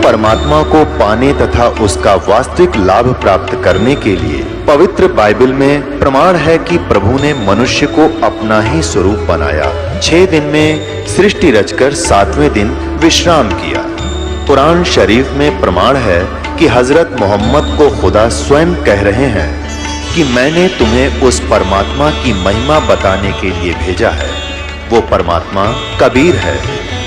परमात्मा को पाने तथा उसका वास्तविक लाभ प्राप्त करने के लिए पवित्र बाइबल में प्रमाण है कि प्रभु ने मनुष्य को अपना ही स्वरूप बनाया। 6 दिन में सृष्टि रचकर 7वें दिन विश्राम किया। कुरान शरीफ में प्रमाण है कि हजरत मोहम्मद को खुदा स्वयं कह रहे हैं कि मैंने तुम्हें उस परमात्मा की महिमा बताने के लिए भेजा है। वो परमात्मा कबीर है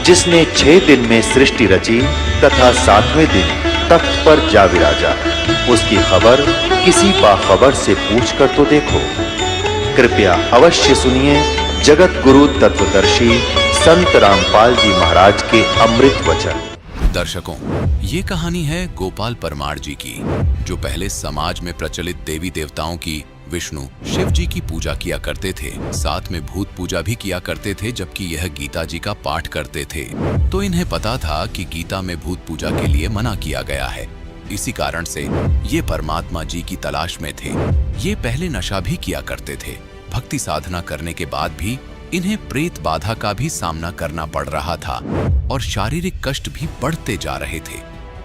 जिसने 6 दिन में सृष्टि रची तथा 7वें दिन तख्त पर जा विराजा। उसकी खबर किसी बाखबर से पूछकर तो देखो। कृपया अवश्य सुनिए जगत गुरु तत्वदर्शी संत रामपाल जी महाराज के अमृत वचन। दर्शकों, ये कहानी है गोपाल परमार जी की, जो पहले समाज में प्रचलित देवी देवताओं की विष्णु शिव जी की पूजा किया करते थे, साथ में भूत पूजा भी किया करते थे, जबकि यह गीता जी का पाठ करते थे। तो इन्हें पता था कि गीता में भूत पूजा के लिए मना किया गया है। इसी कारण से ये परमात्मा जी की तलाश में थे। ये पहले नशा भी किया करते थे। भक्ति साधना करने के बाद भी इन्हें प्रेत बाधा का भी सामना करना पड़ रहा था और शारीरिक कष्ट भी बढ़ते जा रहे थे,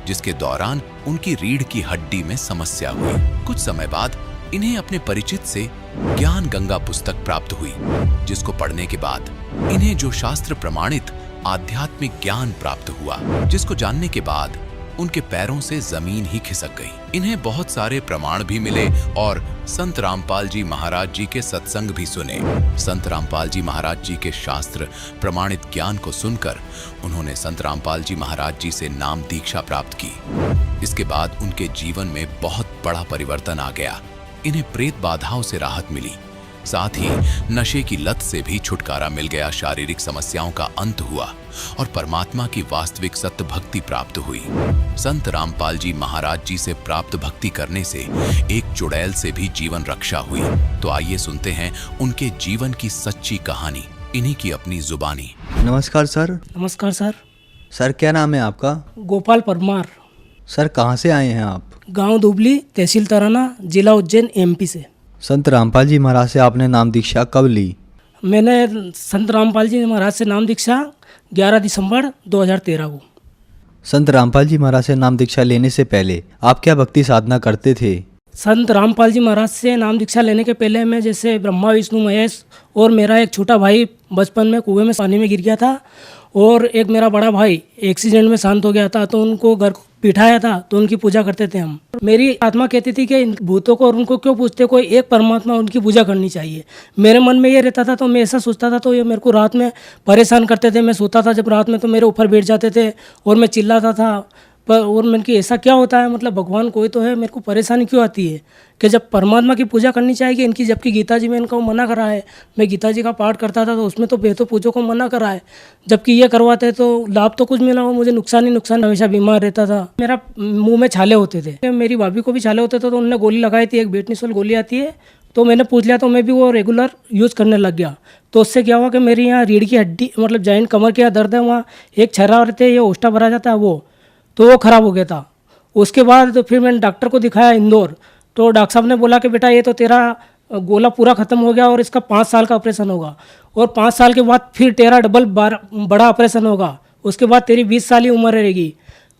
जिसके दौरान उनकी रीढ़ की हड्डी में समस्या हुई। कुछ समय बाद इन्हें अपने परिचित से ज्ञान गंगा पुस्तक प्राप्त हुई, जिसको पढ़ने के बाद इन्हें जो शास्त्र प्रमाणित आध्यात्मिक ज्ञान प्राप्त हुआ, जिसको जानने के बाद उनके पैरों से जमीन ही खिसक गई। इन्हें बहुत सारे प्रमाण भी मिले और संत रामपाल जी महाराज जी के सत्संग भी सुने। संत रामपाल जी महाराज जी के शास्त्र प्रमाणित ज्ञान को सुनकर उन्होंने संत रामपाल जी महाराज जी से नाम दीक्षा प्राप्त की। इसके बाद उनके जीवन में बहुत बड़ा परिवर्तन आ गया। इन्हें प्रेत बाधाओं से राहत मिली, साथ ही नशे की लत से भी छुटकारा मिल गया। शारीरिक समस्याओं का अंत हुआ और परमात्मा की वास्तविक सत्य भक्ति प्राप्त हुई। संत रामपाल जी महाराज जी से प्राप्त भक्ति करने से एक चुड़ैल से भी जीवन रक्षा हुई। तो आइए सुनते हैं उनके जीवन की सच्ची कहानी, इन्हीं की अपनी जुबानी। नमस्कार सर। नमस्कार सर। सर क्या नाम है आपका? गोपाल परमार। सर कहाँ से आए हैं आप? गांव दुबली, तहसील तराना, जिला उज्जैन, एमपी से। संत रामपाल जी महाराज से आपने नाम दीक्षा कब ली? मैंने संत रामपाल जी महाराज से नाम दीक्षा 11 दिसंबर 2013 को। संत रामपाल जी महाराज से नाम दीक्षा लेने से पहले आप क्या भक्ति साधना करते थे? संत रामपाल जी महाराज से नाम दीक्षा लेने के पहले मैं जैसे ब्रह्मा विष्णु महेश और मेरा एक छोटा भाई बचपन में कुएं में पानी में गिर गया था और एक मेरा बड़ा भाई एक्सीडेंट में शांत हो गया था, तो उनको घर बिठाया था, तो उनकी पूजा करते थे हम। मेरी आत्मा कहती थी कि इन भूतों को और उनको क्यों पूछते, कोई एक परमात्मा, उनकी पूजा करनी चाहिए। मेरे मन में ये रहता था, तो मैं ऐसा सोचता था, तो ये मेरे को रात में परेशान करते थे। मैं सोता था जब रात में तो मेरे ऊपर बैठ जाते थे और मैं चिल्लाता था। पर और मैंने कि ऐसा क्या होता है, मतलब भगवान कोई तो है, मेरे को परेशानी क्यों आती है कि जब परमात्मा की पूजा करनी चाहिए इनकी, जबकि गीता जी में इनको मना करा है। मैं गीता जी का पाठ करता था तो उसमें तो बेहतर पूजों को मना करा है, जबकि ये करवाते तो लाभ तो कुछ मिला हो, मुझे नुकसान ही नुकसान। हमेशा बीमार रहता था, मेरा मुंह में छाले होते थे, मेरी भाभी को भी छाले होते थे, तो उन्होंने गोली लगाई थी, एक बेटनीसोल गोली आती है, तो मैंने पूछ लिया, तो मैं भी वो रेगुलर यूज़ करने लग गया। तो उससे क्या हुआ कि मेरी यहाँ रीढ़ की हड्डी मतलब जॉइंट कमर के यहाँ दर्द है, वहाँ एक छर्रा रहते हैं, ये ओष्ठा भरा जाता है, वो ख़राब हो गया था। उसके बाद तो फिर मैंने डॉक्टर को दिखाया इंदौर, तो डॉक्टर साहब ने बोला कि बेटा ये तो तेरा गोला पूरा ख़त्म हो गया और इसका 5 साल का ऑपरेशन होगा, और 5 साल के बाद फिर तेरा डबल बड़ा ऑपरेशन होगा, उसके बाद तेरी 20 साल ही उम्र रहेगी।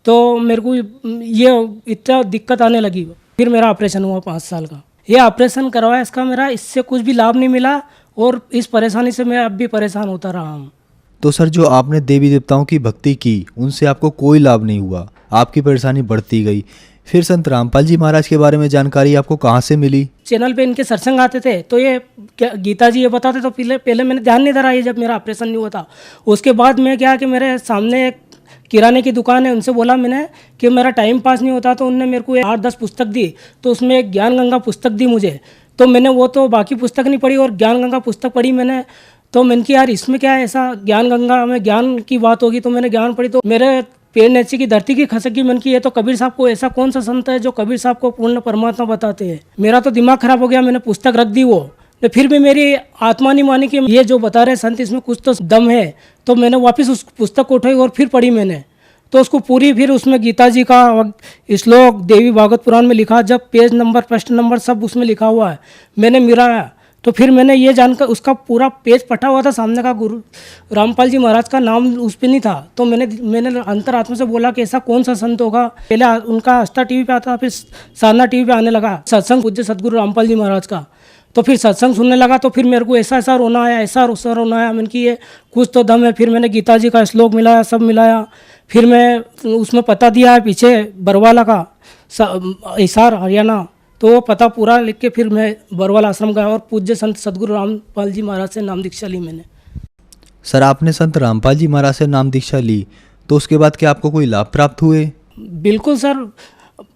तो मेरे को ये इतना दिक्कत आने लगी। फिर मेरा ऑपरेशन हुआ 5 साल का। ये ऑपरेशन करवाया, इसका मेरा इससे कुछ भी लाभ नहीं मिला और इस परेशानी से मैं अब भी परेशान होता रहा हूँ। तो सर जो आपने देवी देवताओं की भक्ति की उनसे आपको कोई लाभ नहीं हुआ, आपकी परेशानी बढ़ती गई। फिर संत रामपाल जी महाराज के बारे में जानकारी आपको कहाँ से मिली? चैनल पे इनके सत्संग आते थे, तो ये गीता जी ये बताते, तो पहले मैंने ध्यान नहीं धरा ये जब मेरा ऑपरेशन नहीं हुआ था। उसके बाद मैं क्या कि मेरे सामने एक किराने की दुकान है, उनसे बोला मैंने कि मेरा टाइम पास नहीं होता, तो उनने मेरे को 8-10 पुस्तक दी, तो उसमें एक ज्ञान गंगा पुस्तक दी मुझे। तो मैंने वो तो बाकी पुस्तक नहीं पढ़ी और ज्ञान गंगा पुस्तक पढ़ी मैंने। तो मैंने कि यार इसमें क्या है, ऐसा ज्ञान गंगा में ज्ञान की बात होगी, तो मैंने ज्ञान पढ़ी, तो मेरे पेड़ नीचे की धरती की खसक की। मैंने कि ये तो कबीर साहब को, ऐसा कौन सा संत है जो कबीर साहब को पूर्ण परमात्मा बताते हैं। मेरा तो दिमाग खराब हो गया, मैंने पुस्तक रख दी वो। तो फिर भी मेरी आत्मा नहीं मानी कि ये जो बता रहे संत इसमें कुछ तो दम है। तो मैंने वापस उस पुस्तक को उठाई और फिर पढ़ी मैंने, तो उसको पूरी, फिर उसमें गीता जी का श्लोक, देवी भागवत पुराण में लिखा, जब पेज नंबर, प्रश्न नंबर सब उसमें लिखा हुआ है। मैंने मिलाया तो फिर मैंने ये जानकर, उसका पूरा पेज फटा हुआ था सामने का, गुरु रामपाल जी महाराज का नाम उस पर नहीं था। तो मैंने अंतरात्मा से बोला कि ऐसा कौन सा संत होगा। पहले उनका आस्था टीवी पे आता, फिर साधना टीवी पे आने लगा सत्संग पूज्य सदगुरु रामपाल जी महाराज का। तो फिर सत्संग सुनने लगा, तो फिर मेरे को ऐसा ऐसा रोना आया, ऐसा रोना आया। मैंने कि ये कुछ तो दम है। फिर मैंने गीता जी का श्लोक मिलाया, सब मिलाया। फिर मैं उसमें पता दिया है पीछे बरवाला का, हिसार हरियाणा। तो वो पता पूरा लिख के फिर मैं बरवाला आश्रम गया और पूज्य संत सदगुरु रामपाल जी महाराज से नाम दीक्षा ली मैंने। सर, आपने संत रामपाल जी महाराज से नाम दीक्षा ली, तो उसके बाद क्या आपको कोई लाभ प्राप्त हुए? बिल्कुल सर।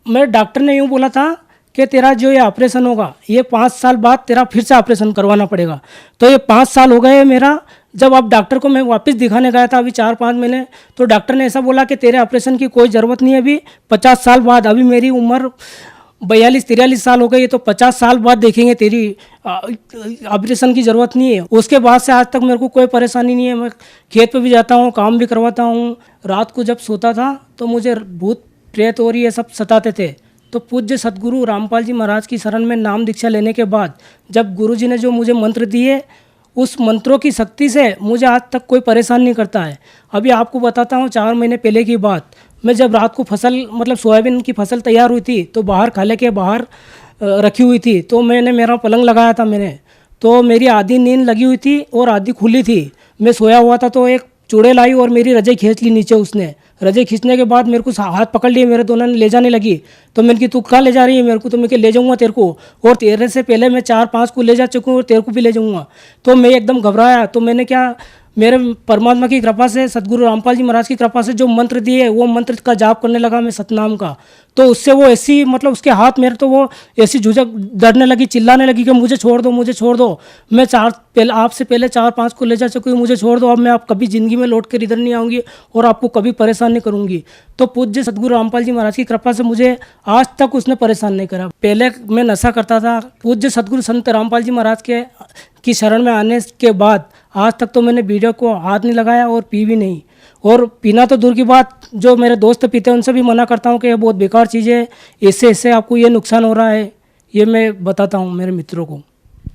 मेरे डॉक्टर ने यूँ बोला था कि तेरा जो ये ऑपरेशन होगा, ये 5 साल बाद तेरा फिर से ऑपरेशन करवाना पड़ेगा। तो ये 5 साल हो गए मेरा। जब अब डॉक्टर को मैं वापस दिखाने गया था अभी 4-5 महीने, तो डॉक्टर ने ऐसा बोला कि तेरे ऑपरेशन की कोई ज़रूरत नहीं है अभी, 50 साल बाद। अभी मेरी उम्र 42-43 साल हो गई है, तो 50 साल बाद देखेंगे, तेरी ऑपरेशन की ज़रूरत नहीं है। उसके बाद से आज तक मेरे को कोई परेशानी नहीं है। मैं खेत पे भी जाता हूँ, काम भी करवाता हूँ। रात को जब सोता था तो मुझे भूत प्रेत और ये सब सताते थे। तो पूज्य सदगुरु रामपाल जी महाराज की शरण में नाम दीक्षा लेने के बाद, जब गुरु जी ने जो मुझे मंत्र दिए, उस मंत्रों की शक्ति से मुझे आज तक कोई परेशान नहीं करता है। अभी आपको बताता हूँ, 4 महीने पहले की बात। मैं जब रात को फसल, मतलब सोयाबीन की फसल तैयार हुई थी, तो बाहर खाले के बाहर रखी हुई थी। तो मैंने मेरा पलंग लगाया था मैंने, तो मेरी आधी नींद लगी हुई थी और आधी खुली थी। मैं सोया हुआ था, तो एक चूड़ेल आई और मेरी रजाई खींच ली नीचे उसने। रजाई खींचने के बाद मेरे को हाथ पकड़ लिए मेरे दोनों ने, ले जाने लगी। तो मैंने कि तू कहाँ ले जा रही है मेरे को? तो मैं कि ले जाऊँगा तेरे को, और तेरे से पहले मैं 4-5 को ले जा चुका हूँ और तेरे को भी ले जाऊँगा। तो मैं एकदम घबराया। तो मैंने क्या, मेरे परमात्मा की कृपा से, सदगुरु रामपाल जी महाराज की कृपा से जो मंत्र दिए, वो मंत्र का जाप करने लगा मैं, सतनाम का। तो उससे वो ऐसी, मतलब उसके हाथ मेरे, तो वो ऐसी झुझक डरने लगी, चिल्लाने लगी कि मुझे छोड़ दो, मुझे छोड़ दो। मैं आपसे पहले 4-5 को ले जा चुकी हूँ, मुझे छोड़ दो। अब मैं आप कभी ज़िंदगी में लौट कर इधर नहीं आऊँगी और आपको कभी परेशान नहीं करूँगी। तो पूज्य सदगुरु रामपाल जी महाराज की कृपा से मुझे आज तक उसने परेशान नहीं करा। पहले मैं नशा करता था, पूज्य सदगुरु संत रामपाल जी महाराज की शरण में आने के बाद आज तक तो मैंने वीडियो को हाथ नहीं लगाया और पी भी नहीं। और पीना तो दूर की बात, जो मेरे दोस्त पीते हैं उनसे भी मना करता हूँ कि ये बहुत बेकार चीज़ है, इससे आपको ये नुकसान हो रहा है, ये मैं बताता हूँ मेरे मित्रों को।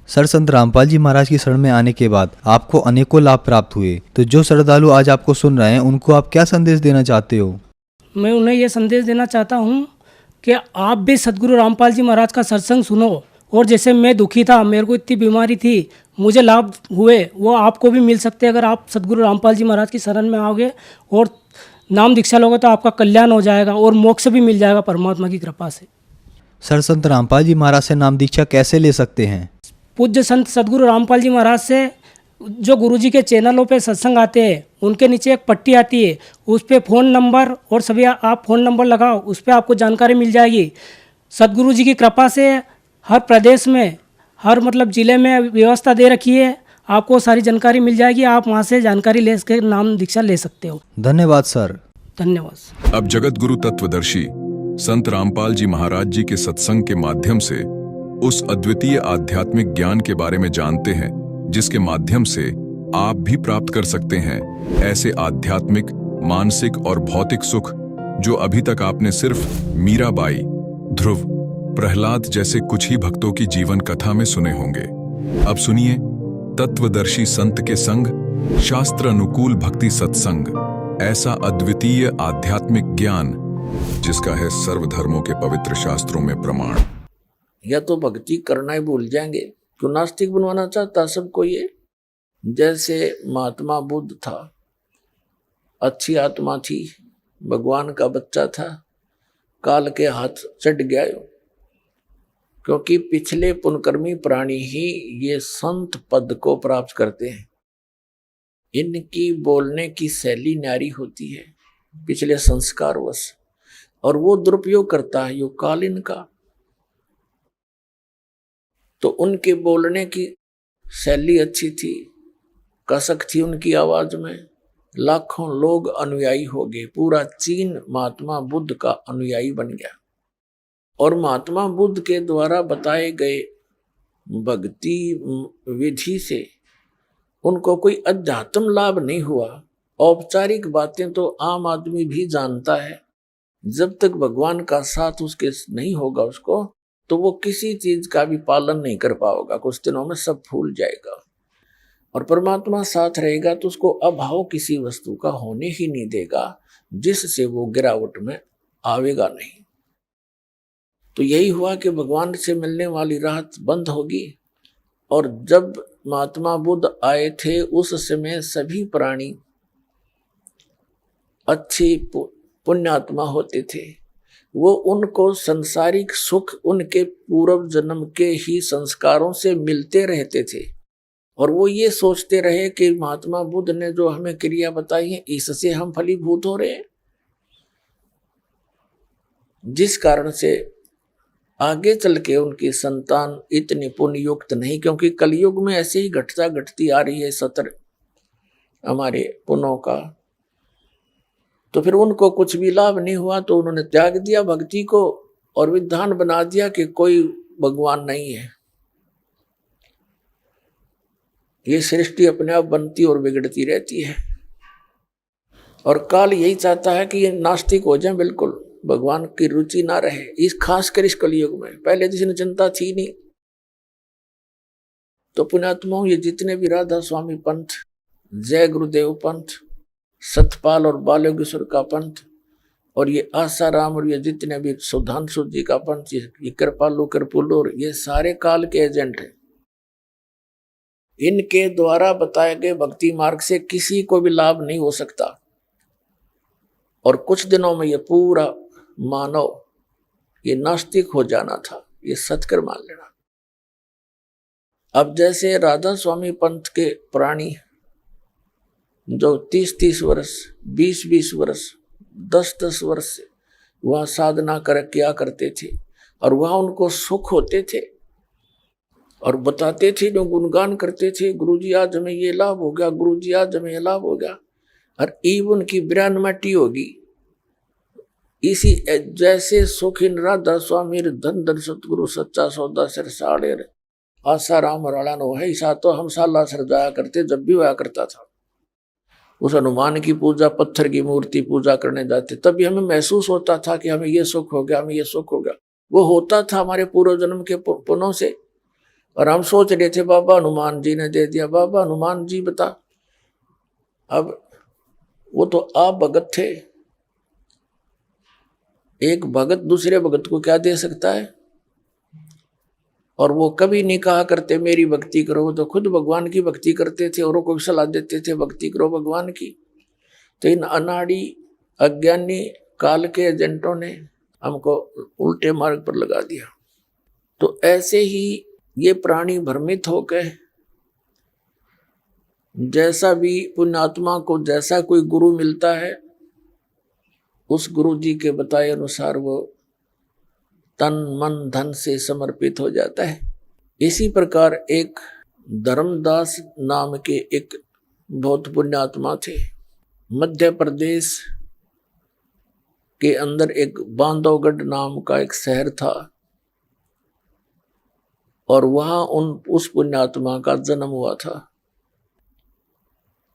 सर, संत रामपाल जी महाराज की शरण में आने के बाद आपको अनेकों लाभ प्राप्त हुए, तो जो श्रद्धालु आज आपको सुन रहे हैं उनको आप क्या संदेश देना चाहते हो? मैं उन्हें ये संदेश देना चाहता हूँ कि आप भी सदगुरु रामपाल जी महाराज का सत्संग सुनो। और जैसे मैं दुखी था, मेरे को इतनी बीमारी थी, मुझे लाभ हुए, वो आपको भी मिल सकते हैं अगर आप सदगुरु रामपाल जी महाराज की शरण में आओगे और नाम दीक्षा लोगे, तो आपका कल्याण हो जाएगा और मोक्ष भी मिल जाएगा परमात्मा की कृपा से। सर, संत रामपाल जी महाराज से नाम दीक्षा कैसे ले सकते हैं? पूज्य संत सदगुरु रामपाल जी महाराज से जो गुरुजी के चैनलों पे सत्संग आते हैं, उनके नीचे एक पट्टी आती है, उस पर फ़ोन नंबर और सभी आप फ़ोन नंबर लगाओ, उस पर आपको जानकारी मिल जाएगी। सदगुरु जी की कृपा से हर प्रदेश में, हर मतलब ज़िले में व्यवस्था दे रखी है, आपको सारी जानकारी मिल जाएगी। आप वहाँ से जानकारी ले के नाम दीक्षा ले सकते हो। धन्यवाद सर। धन्यवाद। अब जगत गुरु तत्वदर्शी संत रामपाल जी महाराज जी के सत्संग के माध्यम से उस अद्वितीय आध्यात्मिक ज्ञान के बारे में जानते हैं, जिसके माध्यम से आप भी प्राप्त कर सकते हैं ऐसे आध्यात्मिक, मानसिक और भौतिक सुख जो अभी तक आपने सिर्फ मीराबाई, ध्रुव, प्रहलाद जैसे कुछ ही भक्तों की जीवन कथा में सुने होंगे। अब सुनिए तत्वदर्शी संत के संग शास्त्र अनुकूल भक्ति सत्संग, ऐसा अद्वितीय आध्यात्मिक ज्ञान जिसका है सर्वधर्मों के पवित्र शास्त्रों में प्रमाण। या तो भक्ति करना ही भूल जाएंगे, क्यों नास्तिक बनवाना चाहता सबको ये। जैसे महात्मा बुद्ध था, अच्छी आत्मा थी, भगवान का बच्चा था, काल के हाथ चढ़ गया, क्योंकि पिछले पुण्यकर्मी प्राणी ही ये संत पद को प्राप्त करते हैं। इनकी बोलने की शैली न्यारी होती है पिछले संस्कारवश, और वो दुरुपयोग करता है यो काल इनका। तो उनके बोलने की शैली अच्छी थी, कसक थी उनकी आवाज में, लाखों लोग अनुयायी हो गए। पूरा चीन महात्मा बुद्ध का अनुयायी बन गया। और महात्मा बुद्ध के द्वारा बताए गए भक्ति विधि से उनको कोई अध्यात्म लाभ नहीं हुआ। औपचारिक बातें तो आम आदमी भी जानता है, जब तक भगवान का साथ उसके नहीं होगा उसको, तो वो किसी चीज का भी पालन नहीं कर पाएगा, कुछ दिनों में सब भूल जाएगा। और परमात्मा साथ रहेगा तो उसको अभाव किसी वस्तु का होने ही नहीं देगा, जिससे वो गिरावट में आवेगा नहीं। तो यही हुआ कि भगवान से मिलने वाली राहत बंद होगी। और जब महात्मा बुद्ध आए थे उस समय सभी प्राणी अच्छी पुण्यात्मा होते थे। वो उनको संसारिक सुख उनके पूर्व जन्म के ही संस्कारों से मिलते रहते थे, और वो ये सोचते रहे कि महात्मा बुद्ध ने जो हमें क्रिया बताई है इससे हम फलीभूत हो रहे हैं, जिस कारण से आगे चल के उनकी संतान इतनी पुण्य युक्त नहीं, क्योंकि कलयुग में ऐसे ही घटती आ रही है सतर हमारे पुण्यों का। तो फिर उनको कुछ भी लाभ नहीं हुआ, तो उन्होंने त्याग दिया भक्ति को और विधान बना दिया कि कोई भगवान नहीं है, ये सृष्टि अपने आप बनती और बिगड़ती रहती है। और काल यही चाहता है कि ये नास्तिक हो जाए, बिल्कुल भगवान की रुचि ना रहे, इस खासकर इस कलयुग में। पहले जिसने चिंता थी नहीं। तो पुण्यात्माओं, ये जितने भी राधा स्वामी पंथ, जय गुरुदेव पंथ, सतपाल और बालोगेश्वर का पंथ, और ये आसाराम, और ये जितने भी सुधांशु जी का पंथ, ये कृपालु कृपुल, और ये सारे काल के एजेंट हैं। इनके द्वारा बताए गए भक्ति मार्ग से किसी को भी लाभ नहीं हो सकता। और कुछ दिनों में ये पूरा मानव ये नास्तिक हो जाना था, ये सत्कर मान लेना। अब जैसे राधा स्वामी पंथ के प्राणी जो 30-30 वर्ष, 20-20 वर्ष, 10-10 वर्ष से वह साधना किया करते थे, और वह उनको सुख होते थे, और बताते थे, जो गुणगान करते थे, गुरुजी आज हमें ये लाभ हो गया, गुरुजी आज हमें ये लाभ हो गया, और ईब उनकी बिरानमटी होगी। इसी जैसे सुखिन राधा स्वामी धन धन सतगुरु सच्चा सौदा सिर साड़े आसाराम राणा नो है, ईसा तो हम साला सर जाया करते जब भी हुआ करता था। उस हनुमान की पूजा, पत्थर की मूर्ति पूजा करने जाते, तभी हमें महसूस होता था कि हमें ये सुख हो गया, हमें ये सुख हो गया। वो होता था हमारे पूर्व जन्म के पुण्यों से। और हम सोच रहे थे बाबा हनुमान जी ने दे दिया, बाबा हनुमान जी बता। अब वो तो आप भगत थे, एक भगत दूसरे भगत को क्या दे सकता है? और वो कभी नहीं कहा करते मेरी भक्ति करो, वो तो खुद भगवान की भक्ति करते थे, औरों को सलाह देते थे भक्ति करो भगवान की। तो इन अनाड़ी अज्ञानी काल के एजेंटों ने हमको उल्टे मार्ग पर लगा दिया। तो ऐसे ही ये प्राणी भ्रमित होकर, जैसा भी पुण्यात्मा को जैसा कोई गुरु मिलता है, उस गुरु जी के बताए अनुसार वो तन मन धन से समर्पित हो जाता है। इसी प्रकार एक धर्मदास नाम के एक बहुत पुण्यात्मा थे। मध्य प्रदेश के अंदर एक बांधवगढ़ नाम का एक शहर था, और वहां उस पुण्यात्मा का जन्म हुआ था।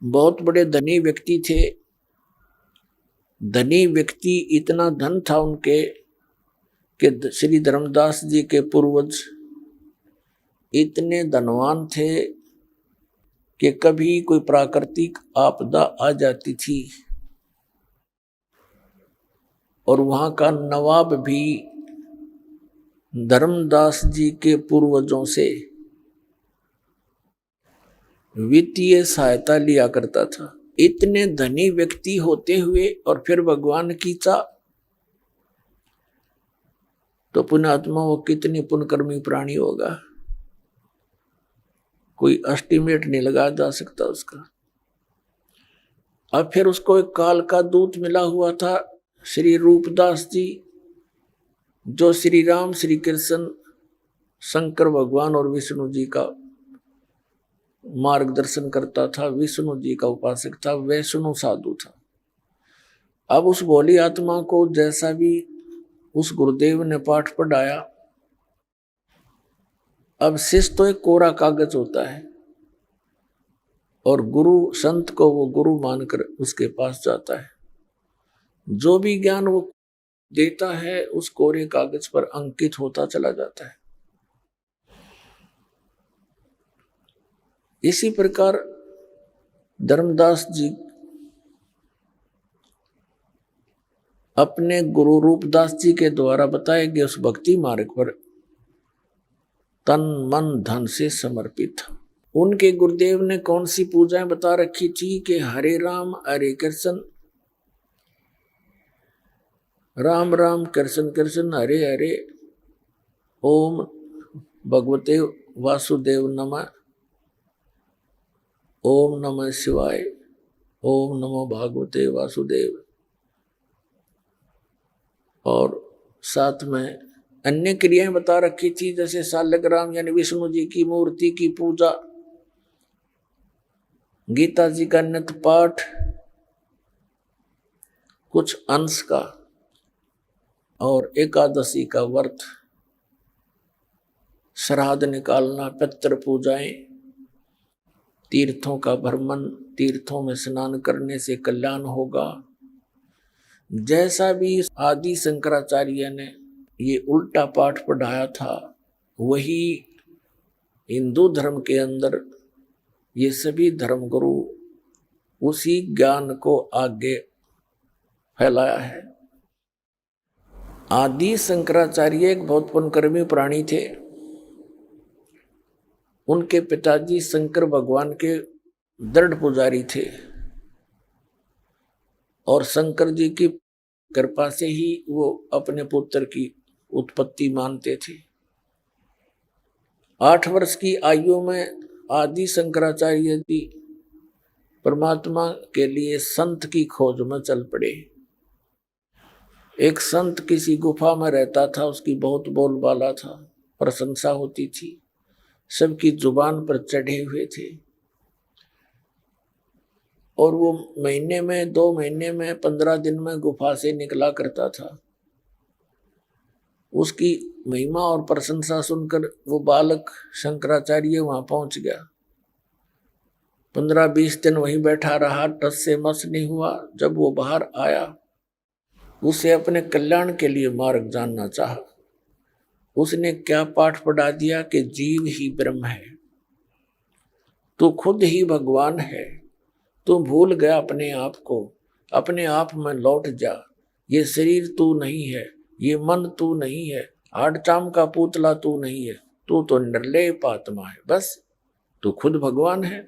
बहुत बड़े धनी व्यक्ति थे। धनी व्यक्ति, इतना धन था उनके कि श्री धर्मदास जी के पूर्वज इतने धनवान थे कि कभी कोई प्राकृतिक आपदा आ जाती थी और वहां का नवाब भी धर्मदास जी के पूर्वजों से वित्तीय सहायता लिया करता था। इतने धनी व्यक्ति होते हुए और फिर भगवान की चाह, तो पुण्यात्मा वो कितनी पुण्यकर्मी प्राणी होगा, कोई एस्टिमेट नहीं लगाया जा सकता उसका। अब फिर उसको एक काल का दूत मिला हुआ था, श्री रूपदास जी, जो श्री राम, श्री कृष्ण, शंकर भगवान और विष्णु जी का मार्गदर्शन करता था, विष्णु जी का उपासक था, वैष्णव साधु था। अब उस भोली आत्मा को जैसा भी उस गुरुदेव ने पाठ पढ़ाया, अब शिष्य तो एक कोरा कागज होता है और गुरु संत को वो गुरु मानकर उसके पास जाता है। जो भी ज्ञान वो देता है उस कोरे कागज पर अंकित होता चला जाता है। इसी प्रकार धर्मदास जी अपने गुरु रूपदास जी के द्वारा बताए गए उस भक्ति मार्ग पर तन मन धन से समर्पित था। उनके गुरुदेव ने कौन सी पूजाएं बता रखी थी कि हरे राम हरे कृष्ण, राम राम कृष्ण कृष्ण हरे हरे, ओम भगवते वासुदेव नमः, ओम नमः शिवाय, ओम नमो भागवते वासुदेव। और साथ में अन्य क्रियाएं बता रखी थी, जैसे शालग्राम यानी विष्णु जी की मूर्ति की पूजा, गीता जी का नित्य पाठ, कुछ अंश का, और एकादशी का व्रत, श्राद्ध निकालना, पितृ पूजाएं, तीर्थों का भ्रमण, तीर्थों में स्नान करने से कल्याण होगा। जैसा भी आदि शंकराचार्य ने ये उल्टा पाठ पढ़ाया था, वही हिंदू धर्म के अंदर ये सभी धर्मगुरु उसी ज्ञान को आगे फैलाया है। आदि शंकराचार्य एक बहुत पुण्यकर्मी प्राणी थे। उनके पिताजी शंकर भगवान के दृढ़ पुजारी थे और शंकर जी की कृपा से ही वो अपने पुत्र की उत्पत्ति मानते थे। 8 वर्ष की आयु में आदि शंकराचार्य जी परमात्मा के लिए संत की खोज में चल पड़े। एक संत किसी गुफा में रहता था, उसकी बहुत बोलबाला था, प्रशंसा होती थी, सबकी जुबान पर चढ़े हुए थे। और वो महीने में, 2 महीने में, 15 दिन में गुफा से निकला करता था। उसकी महिमा और प्रशंसा सुनकर वो बालक शंकराचार्य वहां पहुंच गया। 15-20 दिन वहीं बैठा रहा, टस से मस नहीं हुआ। जब वो बाहर आया, उसे अपने कल्याण के लिए मार्ग जानना चाहा। उसने क्या पाठ पढ़ा दिया कि जीव ही ब्रह्म है, तू खुद ही भगवान है, तू भूल गया अपने आप को, अपने आप में लौट जा। ये शरीर तू नहीं है, ये मन तू नहीं है, आठ चाम का पुतला तू नहीं है, तू तो निर्लेप आत्मा है, बस तू खुद भगवान है।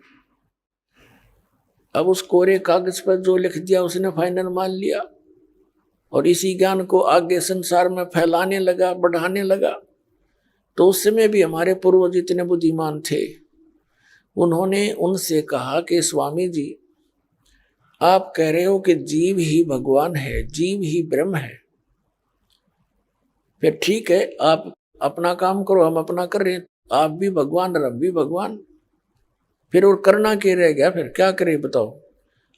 अब उस कोरे कागज पर जो लिख दिया उसने फाइनल मान लिया और इसी ज्ञान को आगे संसार में फैलाने लगा, बढ़ाने लगा। तो उस समय भी हमारे पूर्वज इतने बुद्धिमान थे, उन्होंने उनसे कहा कि स्वामी जी, आप कह रहे हो कि जीव ही भगवान है, जीव ही ब्रह्म है, फिर ठीक है, आप अपना काम करो, हम अपना कर रहे हैं, आप भी भगवान और हम भी भगवान, फिर और करना क्या रह गया? फिर क्या करें बताओ?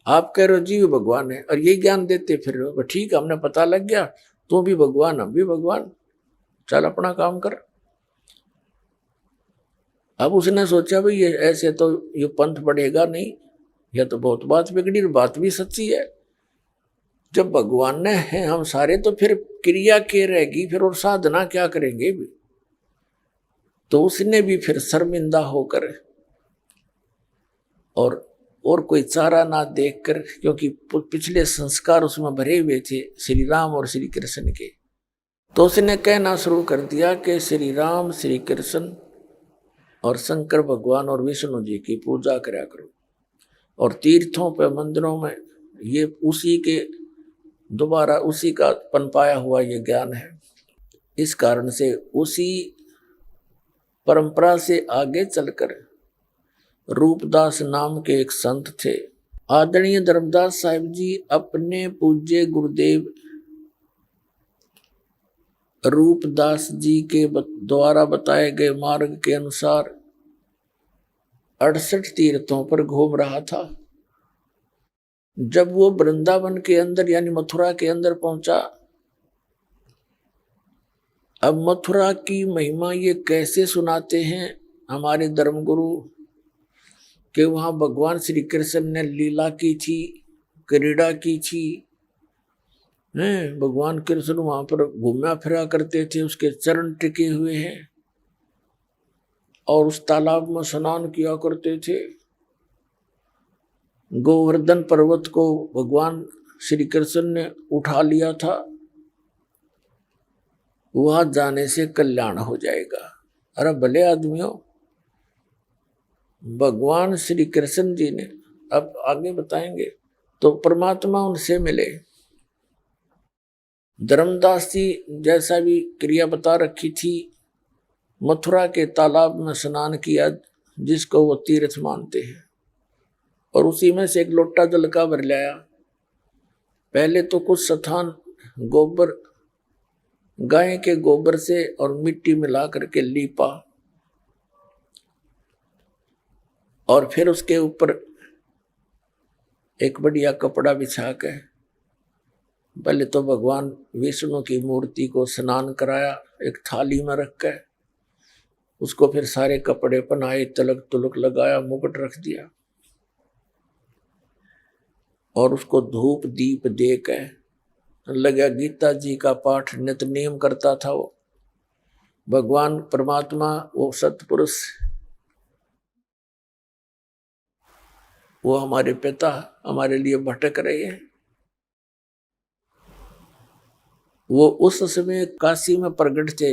आप कह रहे हो जीव भगवान है और ये ज्ञान देते फिर रहे हो, ठीक है, हमने पता लग गया, तू भी भगवान हम भी भगवान, चल अपना काम कर। अब उसने सोचा भाई ये ऐसे तो ये पंथ बढ़ेगा नहीं, यह तो बहुत बात बिगड़ी, बात भी सच्ची है। जब भगवान ने हैं हम सारे, तो फिर क्रिया क्या रहेगी, फिर और साधना क्या करेंगे भी? तो उसने भी फिर शर्मिंदा होकर और कोई चारा ना देखकर, क्योंकि पिछले संस्कार उसमें भरे हुए थे श्री राम और श्री कृष्ण के, तो उसने कहना शुरू कर दिया कि श्री राम, श्री कृष्ण और शंकर भगवान और विष्णु जी की पूजा करा करो। और तीर्थों पे, मंदिरों में ये उसी के दोबारा उसी का पनपाया हुआ ये ज्ञान है। इस कारण से उसी परंपरा से आगे चलकर रूपदास नाम के एक संत थे, आदरणीय धर्मदास साहिब जी अपने पूज्य गुरुदेव रूपदास जी के द्वारा बताए गए मार्ग के अनुसार 68 तीर्थों पर घूम रहा था। जब वो वृंदावन के अंदर यानी मथुरा के अंदर पहुंचा, अब मथुरा की महिमा ये कैसे सुनाते हैं हमारे धर्मगुरु कि वहां भगवान श्री कृष्ण ने लीला की थी, क्रीड़ा की थी, हैं। भगवान कृष्ण वहां पर घूमा फिरा करते थे, उसके चरण टिके हुए हैं और उस तालाब में स्नान किया करते थे। गोवर्धन पर्वत को भगवान श्री कृष्ण ने उठा लिया था, वहां जाने से कल्याण हो जाएगा। अरे भले आदमियों, भगवान श्री कृष्ण जी ने, अब आगे बताएंगे, तो परमात्मा उनसे मिले। धर्मदास जी जैसा भी क्रिया बता रखी थी, मथुरा के तालाब में स्नान किया जिसको वो तीर्थ मानते हैं, और उसी में से एक लोटा जल का भर लाया। पहले तो कुछ स्थान गोबर, गाय के गोबर से और मिट्टी मिला करके लीपा, और फिर उसके ऊपर एक बढ़िया कपड़ा बिछा के पहले तो भगवान विष्णु की मूर्ति को स्नान कराया, एक थाली में रख के उसको फिर सारे कपड़े पहनाए, तिलक तुलक लगाया, मुकुट रख दिया, और उसको धूप दीप दे के लगा गीता जी का पाठ नित नियम करता था। वो भगवान परमात्मा, वो सतपुरुष, वो हमारे पिता हमारे लिए भटक रहे हैं। वो उस समय काशी में प्रकट थे,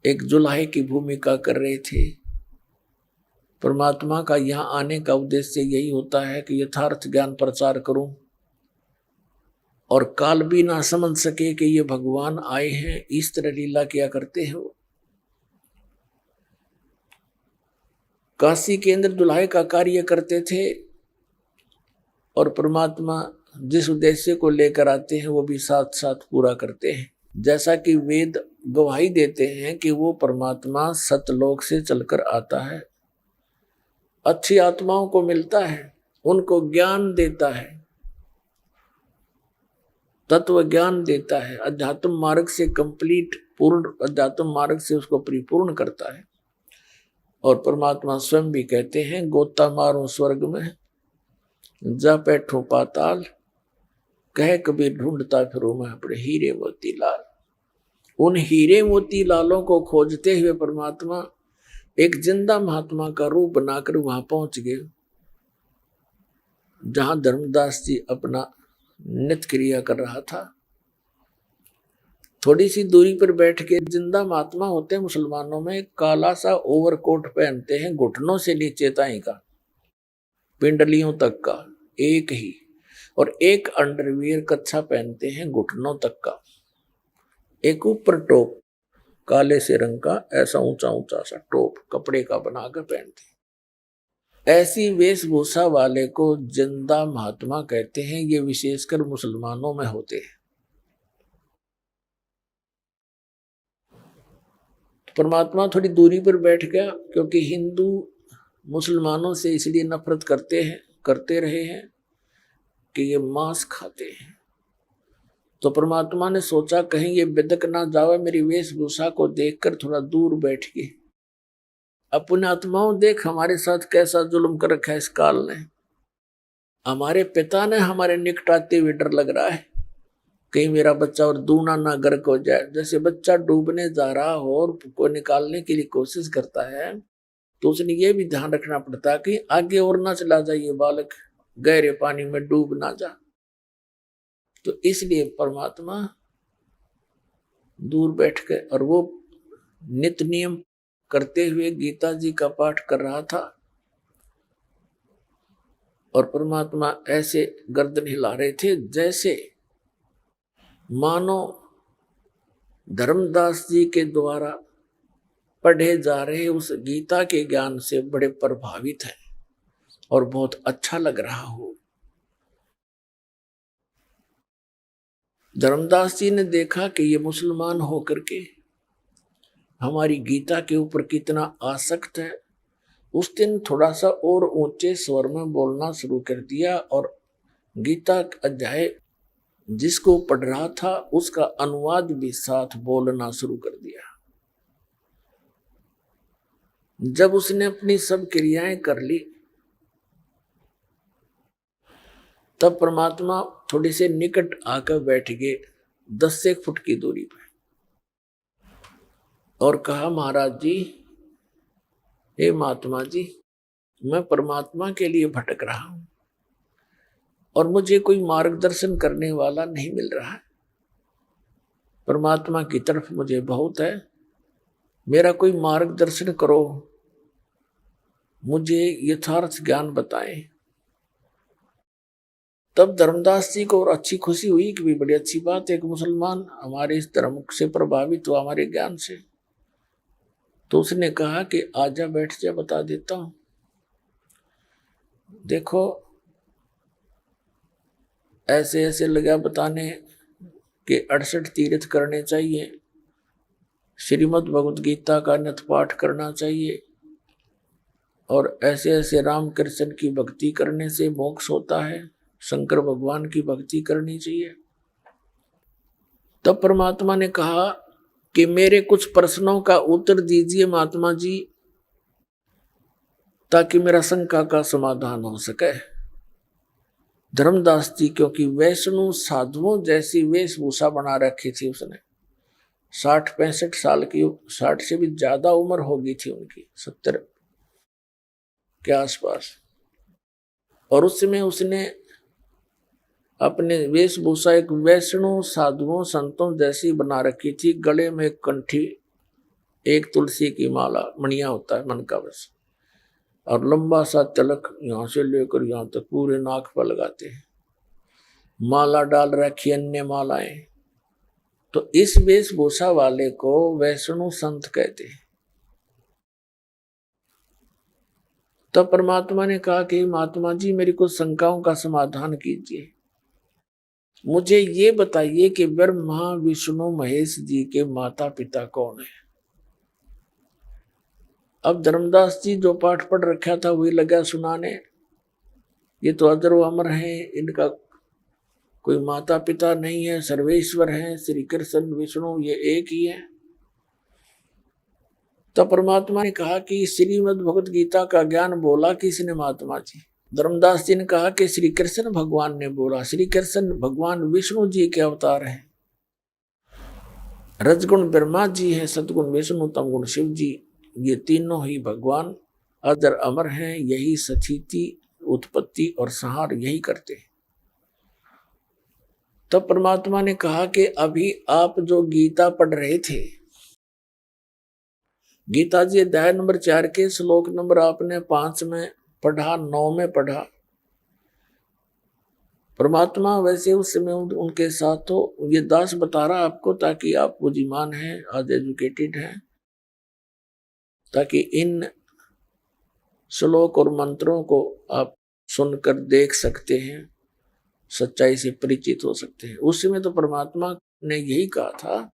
एक जुलाहे की भूमिका कर रहे थे। परमात्मा का यहाँ आने का उद्देश्य यही होता है कि यथार्थ ज्ञान प्रचार करूं, और काल भी ना समझ सके कि ये भगवान आए हैं, इस तरह लीला किया करते हैं। वो काशी के अंदर दुल्हाई का कार्य करते थे, और परमात्मा जिस उद्देश्य को लेकर आते हैं वो भी साथ साथ पूरा करते हैं। जैसा कि वेद गवाही देते हैं कि वो परमात्मा सतलोक से चलकर आता है, अच्छी आत्माओं को मिलता है, उनको ज्ञान देता है, तत्व ज्ञान देता है, अध्यात्म मार्ग से कंप्लीट पूर्ण अध्यात्म मार्ग से उसको परिपूर्ण करता है। और परमात्मा स्वयं भी कहते हैं, गोता मारूं स्वर्ग में जा बैठूं पाताल, कह कबीर ढूंढता फिरूं मैं अपने हीरे मोती लाल। उन हीरे मोती लालों को खोजते हुए परमात्मा एक जिंदा महात्मा का रूप बनाकर वहां पहुंच गए, जहां धर्मदास जी अपना नित्य क्रिया कर रहा था। थोड़ी सी दूरी पर बैठ के, जिंदा महात्मा होते हैं मुसलमानों में, काला सा ओवरकोट पहनते हैं, घुटनों से नीचे ताई का, पिंडलियों तक का एक ही, और एक अंडरवियर कच्छा पहनते हैं घुटनों तक का, एक ऊपर टोप काले से रंग का, ऐसा ऊंचा ऊंचा सा टोप कपड़े का बनाकर पहनते हैं। ऐसी वेशभूषा वाले को जिंदा महात्मा कहते हैं। ये विशेषकर मुसलमानों में होते हैं। परमात्मा थोड़ी दूरी पर बैठ गया, क्योंकि हिंदू मुसलमानों से इसलिए नफरत करते रहे हैं कि ये मांस खाते हैं। तो परमात्मा ने सोचा कहीं ये बिदक ना जावे, मेरी वेशभूषा को देखकर थोड़ा दूर बैठ के। अपने आत्माओं, देख हमारे साथ कैसा जुल्म कर रखा है इस काल ने। हमारे पिता ने हमारे निकट आते हुए डर लग रहा है, कहीं मेरा बच्चा और दूना ना गर्क हो जाए। जैसे बच्चा डूबने जा रहा हो और को निकालने के लिए कोशिश करता है, तो उसने ये भी ध्यान रखना पड़ता कि आगे और ना चला जाए ये बालक, गहरे पानी में डूब ना जा। तो इसलिए परमात्मा दूर बैठ के, और वो नित्य नियम करते हुए गीता जी का पाठ कर रहा था, और परमात्मा ऐसे गर्दन हिला रहे थे जैसे मानो धर्मदास जी के द्वारा पढ़े जा रहे उस गीता के ज्ञान से बड़े प्रभावित हैं और बहुत अच्छा लग रहा हो। धर्मदास जी ने देखा कि ये मुसलमान होकर के हमारी गीता के ऊपर कितना आसक्त है। उस दिन थोड़ा सा और ऊंचे स्वर में बोलना शुरू कर दिया, और गीता अध्याय जिसको पढ़ रहा था उसका अनुवाद भी साथ बोलना शुरू कर दिया। जब उसने अपनी सब क्रियाएं कर ली, तब परमात्मा थोड़ी से निकट आकर बैठ गए 10 से 1 फुट की दूरी पर और कहा, महाराज जी, हे महात्मा जी, मैं परमात्मा के लिए भटक रहा हूं और मुझे कोई मार्गदर्शन करने वाला नहीं मिल रहा है। परमात्मा की तरफ मुझे बहुत है, मेरा कोई मार्गदर्शन करो, मुझे यथार्थ ज्ञान बताएं। तब धर्मदास जी को और अच्छी खुशी हुई कि भी बड़ी अच्छी बात है, एक मुसलमान हमारे इस धर्म से प्रभावित हुआ, हमारे ज्ञान से। तो उसने कहा कि आजा, बैठ जा, बता देता हूं। देखो, ऐसे ऐसे लगा बताने कि 68 तीर्थ करने चाहिए, श्रीमद् भगवद गीता का नित पाठ करना चाहिए और ऐसे ऐसे राम कृष्ण की भक्ति करने से मोक्ष होता है, शंकर भगवान की भक्ति करनी चाहिए। तब परमात्मा ने कहा कि मेरे कुछ प्रश्नों का उत्तर दीजिए महात्मा जी, ताकि मेरा शंका का समाधान हो सके। धर्मदास जी क्योंकि वैष्णव साधुओं जैसी वेशभूषा बना रखी थी उसने, 60-65 साल की, 60 से भी ज्यादा उम्र होगी थी उनकी, 70 के आसपास। और उस समय उसने अपने वेशभूषा एक वैष्णव साधुओं संतों जैसी बना रखी थी। गले में एक कंठी, एक तुलसी की माला, मणिया होता है मन का बस, और लंबा सा तिलक यहां से लेकर यहां तक पूरे नाक पर लगाते हैं, माला डाल रखी, अन्य मालाएं। तो इस वेशभूषा वाले को वैष्णव संत कहते हैं। तब परमात्मा ने कहा कि महात्मा जी, मेरी कुछ शंकाओं का समाधान कीजिए, मुझे ये बताइए कि ब्रह्मा विष्णु महेश जी के माता पिता कौन है। अब धर्मदास जी जो पाठ पढ़ रखा था वही लगा सुनाने, ये तो अजर व अमर है, इनका कोई माता पिता नहीं है, सर्वेश्वर है, श्री कृष्ण विष्णु ये एक ही है। तब परमात्मा ने कहा कि श्रीमद् भगवद गीता का ज्ञान बोला किसने महात्मा जी। धर्मदास जी ने कहा कि श्री कृष्ण भगवान ने बोला। श्री कृष्ण भगवान विष्णु जी के अवतार हैं, रजगुण ब्रह्मा जी हैं, सतगुण विष्णु, तमगुण शिव जी, ये तीनों ही भगवान अजर अमर हैं, यही स्थिति उत्पत्ति और संहार यही करते हैं। तब परमात्मा ने कहा कि अभी आप जो गीता पढ़ रहे थे, गीता जी अध्याय नंबर 4 के श्लोक नंबर आपने 5 में पढ़ा, 9 में पढ़ा। परमात्मा वैसे उस समय उनके साथ हो, ये दास बता रहा आपको ताकि आप बुद्धिमान हैं, आज एजुकेटेड हैं, ताकि इन श्लोक और मंत्रों को आप सुनकर देख सकते हैं, सच्चाई से परिचित हो सकते हैं। उस समय तो परमात्मा ने यही कहा था,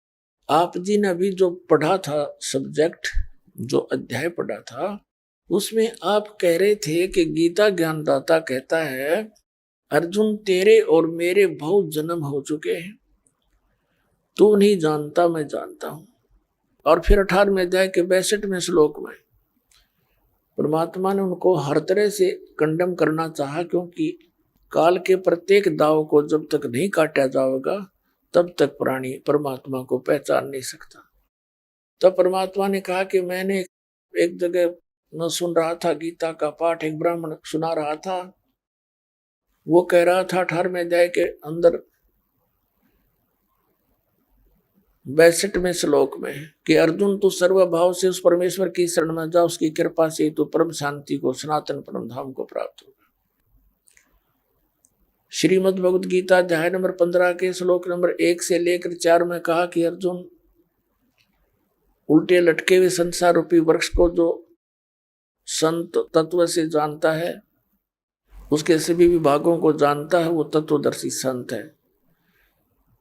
आप जी ने अभी जो पढ़ा था सब्जेक्ट, जो अध्याय पढ़ा था, उसमें आप कह रहे थे कि गीता ज्ञानदाता कहता है, अर्जुन तेरे और मेरे बहुत जन्म हो चुके हैं, तू नहीं जानता मैं जानता हूं। और फिर 18वें अध्याय के 62वें श्लोक में परमात्मा ने उनको हर तरह से कंडम करना चाहा, क्योंकि काल के प्रत्येक दाव को जब तक नहीं काटा जाएगा तब तक प्राणी परमात्मा को पहचान नहीं सकता। तब परमात्मा ने कहा कि मैंने एक जगह मैं सुन रहा था गीता का पाठ, एक ब्राह्मण सुना रहा था, वो कह रहा था 18वें अध्याय के अंदर 62वें श्लोक में कि अर्जुन तू सर्वभाव से उस परमेश्वर की शरण में जा, उसकी कृपा से तू परम शांति को, सनातन परम धाम को प्राप्त होगा। श्रीमद् भगवद गीता अध्याय नंबर 15 के श्लोक नंबर 1 से लेकर 4 में कहा कि अर्जुन, उल्टे लटके हुए संसार रूपी वृक्ष को जो संत तत्व से जानता है, उसके सभी विभागों को जानता है, वो तत्वदर्शी संत है।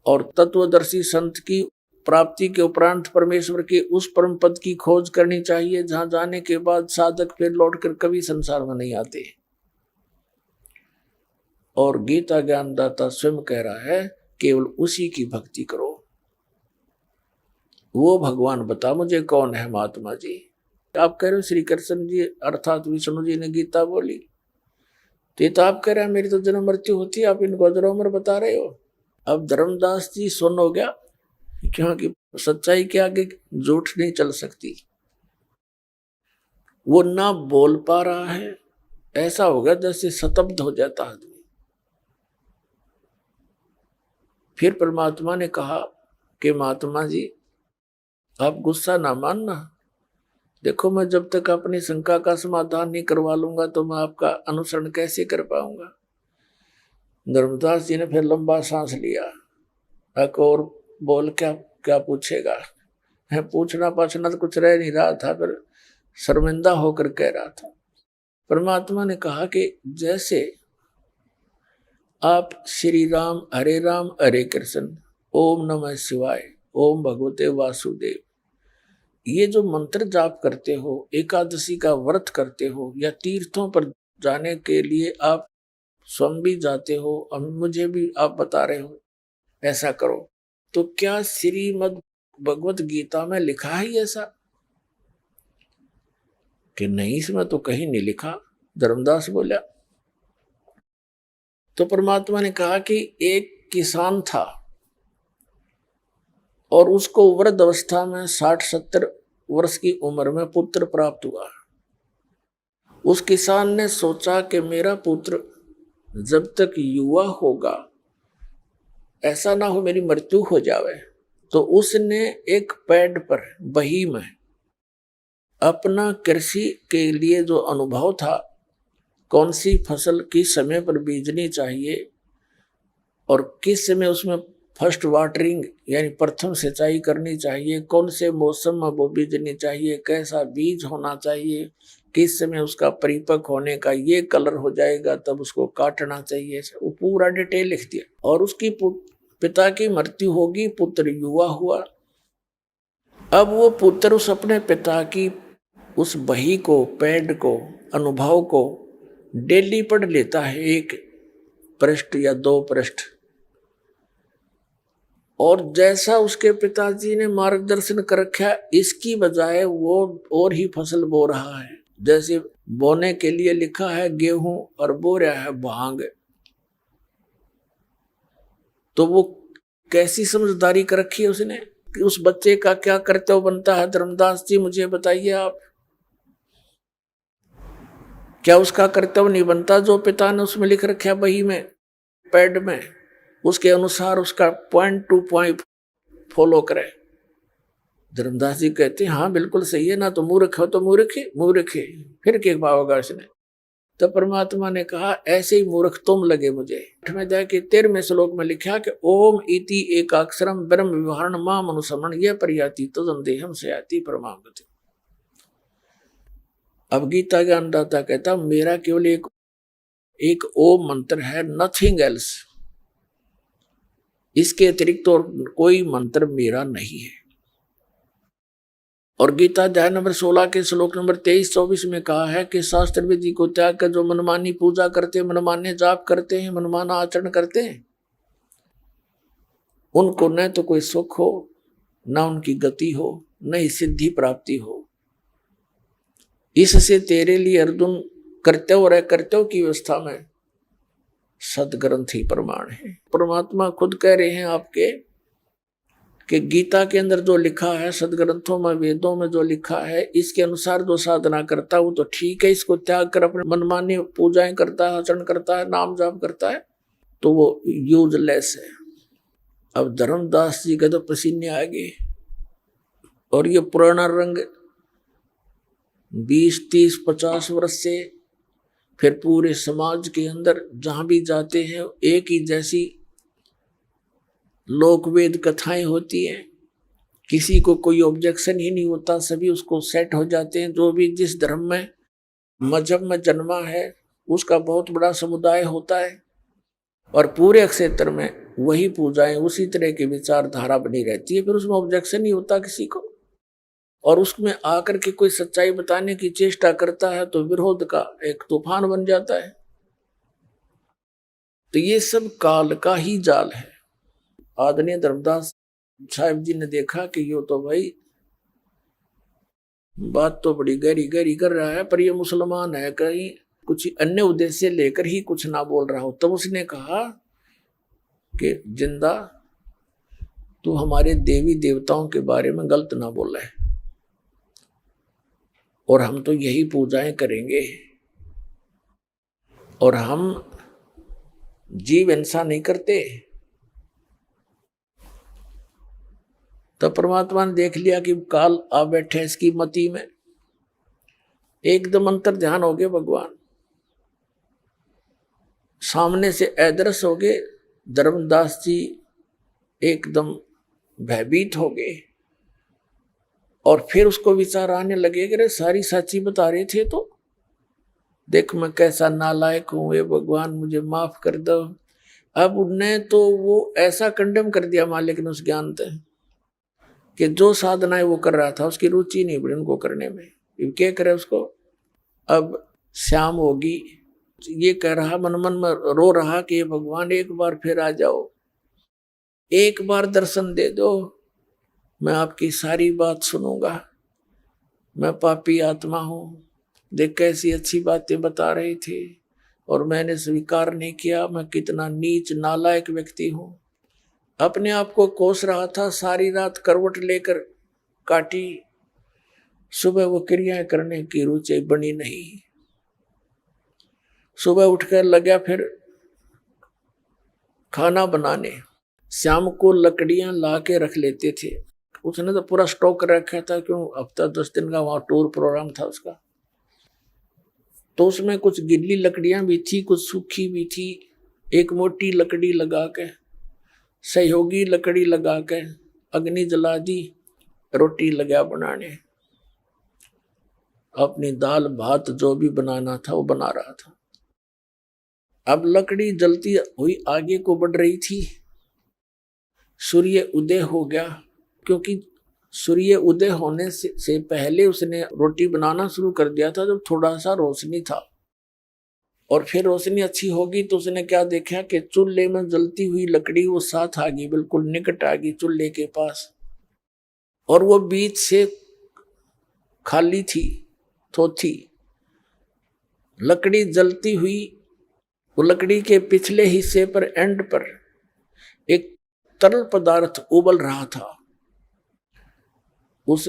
और तत्वदर्शी संत की प्राप्ति के उपरांत परमेश्वर के उस परम पद की खोज करनी चाहिए, जहां जाने के बाद साधक फिर लौटकर कभी संसार में नहीं आते। और गीता ज्ञानदाता स्वयं कह रहा है, केवल उसी की भक्ति करो। वो भगवान बता मुझे कौन है महात्मा जी। आप कह रहे हो श्री कृष्ण जी अर्थात विष्णु जी ने गीता बोली, तो ये तो आप कह रहे हैं मेरी तो जन्म मृत्यु होती है, आप इनको अजर उम्र बता रहे हो। अब धर्मदास जी सुन हो गया, क्योंकि सच्चाई के आगे झूठ नहीं चल सकती। वो ना बोल पा रहा है, ऐसा हो गया जैसे स्तब्ध हो जाता आदमी। फिर परमात्मा ने कहा कि महात्मा जी आप गुस्सा ना मानना, देखो मैं जब तक अपनी शंका का समाधान नहीं करवा लूंगा तो मैं आपका अनुसरण कैसे कर पाऊंगा। धर्मदास जी ने फिर लंबा सांस लिया, एक और बोल क्या क्या पूछेगा, है पूछना पाछना तो कुछ रह नहीं रहा था, फिर शर्मिंदा होकर कह रहा था। परमात्मा ने कहा कि जैसे आप श्री राम हरे कृष्ण ओम नमः शिवाय ओम भगवते वासुदेव ये जो मंत्र जाप करते हो, एकादशी का व्रत करते हो, या तीर्थों पर जाने के लिए आप स्वयं भी जाते हो और मुझे भी आप बता रहे हो ऐसा करो, तो क्या श्रीमद् भगवत गीता में लिखा है ऐसा? कि नहीं, इसमें तो कहीं नहीं लिखा। धर्मदास बोला। तो परमात्मा ने कहा कि एक किसान था और उसको वृद्ध अवस्था में 60-70 वर्ष की उम्र में पुत्र प्राप्त हुआ। उस किसान ने सोचा कि मेरा पुत्र जब तक युवा होगा, ऐसा ना हो मेरी मृत्यु हो जावे, तो उसने एक पेड़ पर बही में अपना कृषि के लिए जो अनुभव था, कौन सी फसल किस समय पर बीजनी चाहिए और किस समय उसमें फर्स्ट वाटरिंग यानी प्रथम सिंचाई करनी चाहिए, कौन से मौसम में वो बीजनी चाहिए, कैसा बीज होना चाहिए, किस समय उसका परिपक्व होने का ये कलर हो जाएगा तब उसको काटना चाहिए, वो पूरा डिटेल लिख दिया। और उसकी पिता की मृत्यु होगी, पुत्र युवा हुआ। अब वो पुत्र उस अपने पिता की उस बही को, पेड़ को, अनुभव को डेली पढ़ लेता है, 1 पृष्ठ या 2 पृष्ठ, और जैसा उसके पिताजी ने मार्गदर्शन कर रखा इसकी बजाय वो और ही फसल बो रहा है। जैसे बोने के लिए लिखा है गेहूं और बो रहा है भांग, तो वो कैसी समझदारी कर रखी है उसने कि उस बच्चे का क्या कर्तव्य बनता है। धर्मदास जी मुझे बताइए आप, क्या उसका कर्तव्य नहीं बनता जो पिता ने उसमें लिख रखा है बही में, पैड में, उसके अनुसार उसका पॉइंट टू पॉइंट फॉलो करे। धर्मदास जी कहते हैं हाँ बिल्कुल सही है ना, तो मूर्ख हो तो मूर्ख है, फिर क्या पाओगा उसने। तो परमात्मा ने कहा ऐसे ही मूर्ख तुम लगे मुझे। 8वें अध्याय के 13वें श्लोक में लिखा कि ओम इति एकाक्षरम ब्रह्म विवरण माम अनुसमण यह परियाति तदम देहम से आती परमाम गति। अब गीता ज्ञानदाता कहता मेरा केवल एक ओम मंत्र है, नथिंग एल्स, इसके अतिरिक्त और कोई मंत्र मेरा नहीं है। और गीता अध्याय नंबर 16 के श्लोक नंबर 23-24 में कहा है कि शास्त्र विधि को त्याग कर जो मनमानी पूजा करते हैं, मनमाने जाप करते हैं, मनमाना आचरण करते हैं, उनको न तो कोई सुख हो, न उनकी गति हो, न ही सिद्धि प्राप्ति हो। इससे तेरे लिए अर्जुन कर्तव्य और अकर्तव्य की व्यवस्था में सदग्रंथ ही प्रमाण है। परमात्मा खुद कह रहे हैं आपके कि गीता के अंदर जो लिखा है, सदग्रंथों में, वेदों में जो लिखा है, इसके अनुसार जो साधना करता है वो तो ठीक है, इसको त्याग कर अपने मनमानी पूजाएं करता है, आचरण करता है, नाम जाप करता है, तो वो यूजलेस है। अब धर्मदास जी के तो पसीने आ गए, और ये पुराना रंग 20, 30, 50 वर्ष से फिर पूरे समाज के अंदर जहां भी जाते हैं एक ही जैसी लोकवेद कथाएं होती हैं, किसी को कोई ऑब्जेक्शन ही नहीं होता, सभी उसको सेट हो जाते हैं। जो भी जिस धर्म में मजहब में जन्मा है उसका बहुत बड़ा समुदाय होता है, और पूरे क्षेत्र में वही पूजाएं, उसी तरह की विचारधारा बनी रहती है, फिर उसमें ऑब्जेक्शन नहीं होता किसी को। और उसमें आकर के कोई सच्चाई बताने की चेष्टा करता है तो विरोध का एक तूफान बन जाता है। तो ये सब काल का ही जाल है। आदरणीय धर्मदास साहिब जी ने देखा कि यो तो भाई बात तो बड़ी गहरी गहरी कर रहा है, पर ये मुसलमान है, कहीं कुछ अन्य उद्देश्य लेकर ही कुछ ना बोल रहा हो, तब उसने कहा कि जिंदा तू हमारे देवी देवताओं के बारे में गलत ना बोला है, और हम तो यही पूजाएं करेंगे, और हम जीव हिंसा नहीं करते। तो परमात्मा ने देख लिया कि काल आ बैठे इसकी मति में, एकदम अंतर ध्यान हो गए भगवान, सामने से अदृश्य हो गए। धर्मदास जी एकदम भयभीत हो गए, और फिर उसको विचार आने लगे कि सारी सच्ची बता रहे थे, तो देख मैं कैसा नालायक हूं, ये भगवान मुझे माफ कर दो। अब उनने तो वो ऐसा कंडेम कर दिया मालिक ने उस ज्ञान से कि जो साधनाएं वो कर रहा था उसकी रुचि नहीं पड़ी उनको करने में, क्या करे उसको। अब शाम होगी, ये कह रहा मन मन में रो रहा कि भगवान एक बार फिर आ जाओ, एक बार दर्शन दे दो, मैं आपकी सारी बात सुनूंगा। मैं पापी आत्मा हूं, देख कैसी अच्छी बातें बता रहे थे और मैंने स्वीकार नहीं किया, मैं कितना नीच नालायक व्यक्ति हूं। अपने आप को कोस रहा था, सारी रात करवट लेकर काटी, सुबह वो क्रियाएं करने की रुचि बनी नहीं। सुबह उठकर लगा फिर खाना बनाने, शाम को लकड़ियां ला के रख लेते थे, उसने तो पूरा स्टॉक रखा था, क्यों हफ्ता 10 दिन का वहां टूर प्रोग्राम था उसका। तो उसमें कुछ गिल्ली लकड़ियां भी थी, कुछ सूखी भी थी। एक मोटी लकड़ी लगा के, सहयोगी लकड़ी लगा के अग्नि जला दी, रोटी लगा बनाने, अपनी दाल भात जो भी बनाना था वो बना रहा था। अब लकड़ी जलती हुई आगे को बढ़ रही थी, सूर्य उदय हो गया, क्योंकि सूर्य उदय होने से पहले उसने रोटी बनाना शुरू कर दिया था जब थोड़ा सा रोशनी था। और फिर रोशनी अच्छी होगी तो उसने क्या देखा कि चूल्हे में जलती हुई लकड़ी वो साथ आ गई, बिल्कुल निकट आ गई चूल्हे के पास, और वो बीच से खाली थी, थोथी लकड़ी जलती हुई। वो लकड़ी के पिछले हिस्से पर एंड पर एक तरल पदार्थ उबल रहा था। उस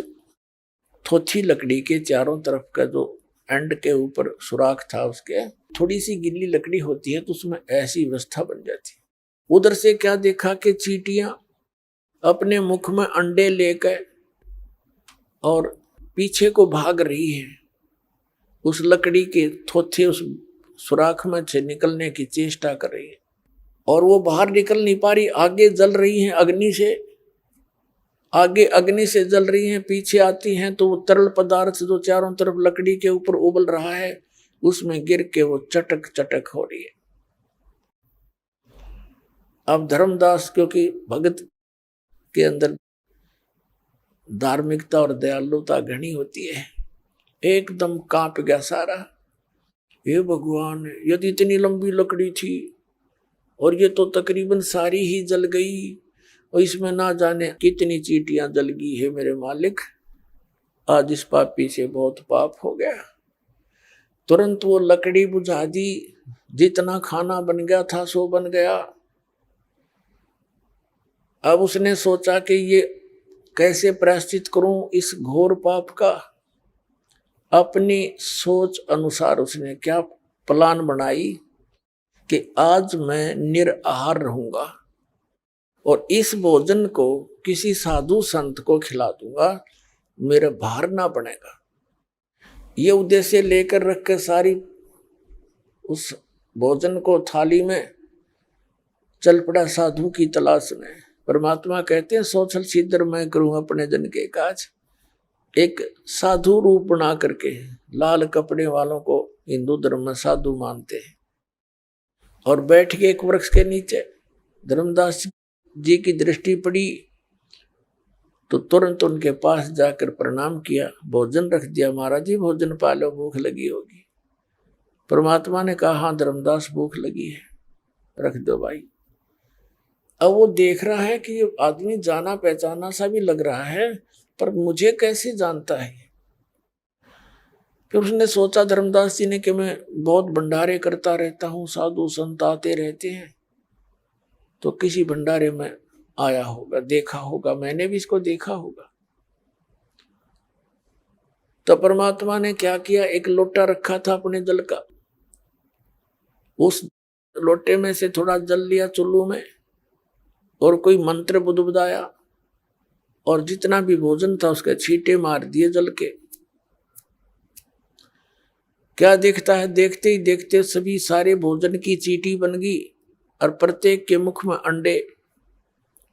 थोथी लकड़ी के चारों तरफ का जो एंड के ऊपर सुराख था, उसके थोड़ी सी गिल्ली लकड़ी होती है तो उसमें ऐसी व्यवस्था बन जाती। उधर से क्या देखा कि चींटियां अपने मुख में अंडे लेकर और पीछे को भाग रही हैं, उस लकड़ी के थोथे उस सुराख में से निकलने की चेष्टा कर रही है, और वो बाहर निकल नहीं पा रही, आगे जल रही हैं अग्नि से, आगे अग्नि से जल रही हैं, पीछे आती हैं तो वो तरल पदार्थ जो चारों तरफ लकड़ी के ऊपर उबल रहा है उसमें गिर के वो चटक चटक हो रही है। अब धर्मदास, क्योंकि भगत के अंदर धार्मिकता और दयालुता घनी होती है, एकदम कांप गया सारा। हे भगवान, यदि इतनी लंबी लकड़ी थी और ये तो तकरीबन सारी ही जल गई, और इसमें ना जाने कितनी चींटियां जल गई है मेरे मालिक, आज इस पापी से बहुत पाप हो गया। तुरंत वो लकड़ी बुझा दी, जितना खाना बन गया था सो बन गया। अब उसने सोचा कि ये कैसे प्रायश्चित करूं इस घोर पाप का। अपनी सोच अनुसार उसने क्या प्लान बनाई कि आज मैं निराहार रहूंगा और इस भोजन को किसी साधु संत को खिला दूंगा, मेरा भार ना बनेगा। ये उद्देश्य लेकर रख के सारी उस भोजन को थाली में चल पड़ा साधु की तलाश में। परमात्मा कहते हैं सोचल सिद्धर मैं करूं अपने जन के काज। एक साधु रूप बना करके, लाल कपड़े वालों को हिंदू धर्म में साधु मानते हैं, और बैठ के एक वृक्ष के नीचे धर्मदास जी की दृष्टि पड़ी तो तुरंत उनके पास जाकर प्रणाम किया, भोजन रख दिया। महाराज जी भोजन पालो, भूख लगी होगी। परमात्मा ने कहा हाँ धर्मदास भूख लगी है, रख दो भाई। अब वो देख रहा है कि ये आदमी जाना पहचाना सा भी लग रहा है, पर मुझे कैसे जानता है। फिर उसने सोचा धर्मदास जी ने कि मैं बहुत भंडारे करता रहता हूँ, साधु संत आते रहते हैं, तो किसी भंडारे में आया होगा, देखा होगा, मैंने भी इसको देखा होगा। तो परमात्मा ने क्या किया, एक लोटा रखा था अपने जल का, उस लोटे में से थोड़ा जल लिया चुल्लू में और कोई मंत्र बुदबुदाया और जितना भी भोजन था उसके छींटे मार दिए जल के। क्या देखता है, देखते ही देखते सभी सारे भोजन की चींटी बन गई और प्रत्येक के मुख में अंडे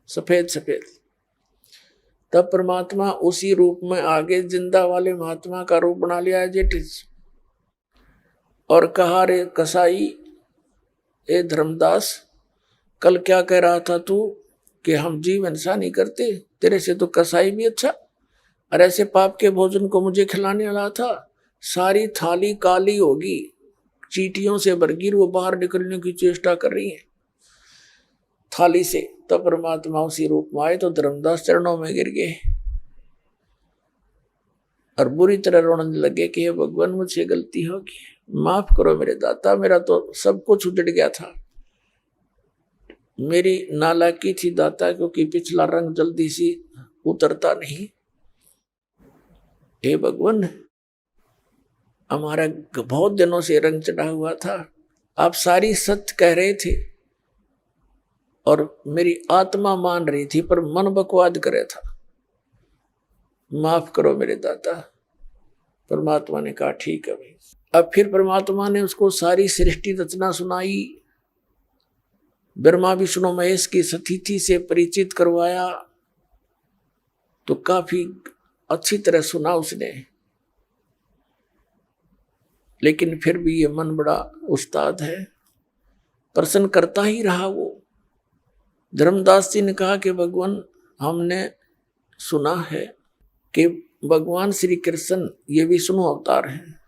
सफेद सफेद। तब परमात्मा उसी रूप में आगे जिंदा वाले महात्मा का रूप बना लिया जेठिस और कहा, रे कसाई, ए धर्मदास, कल क्या कह रहा था तू कि हम जीव हिंसा नहीं करते, तेरे से तो कसाई भी अच्छा, और ऐसे पाप के भोजन को मुझे खिलाने वाला था। सारी थाली काली होगी, चींटियों से भरगी, वो बाहर निकलने की चेष्टा कर रही है थाली से। तब परमात्मा उसी रूप में आए तो धर्मदास चरणों में गिर गए और बुरी तरह रोने लगे कि हे भगवान, मुझसे गलती होगी, माफ करो मेरे दाता, मेरा तो सब कुछ उजड़ गया था, मेरी नालायकी थी दाता, क्योंकि पिछला रंग जल्दी सी उतरता नहीं। हे भगवान, हमारा बहुत दिनों से रंग चढ़ा हुआ था, आप सारी सत्य कह रहे थे और मेरी आत्मा मान रही थी, पर मन बकवाद करे था, माफ करो मेरे दाता। परमात्मा ने कहा ठीक है भाई। अब फिर परमात्मा ने उसको सारी सृष्टि रचना सुनाई, ब्रह्मा विष्णु महेश की सतिथि से परिचित करवाया, तो काफी अच्छी तरह सुना उसने। लेकिन फिर भी ये मन बड़ा उस्ताद है, प्रश्न करता ही रहा वो। धर्मदास जी ने कहा कि भगवान, हमने सुना है कि भगवान श्री कृष्ण ये विष्णु अवतार हैं,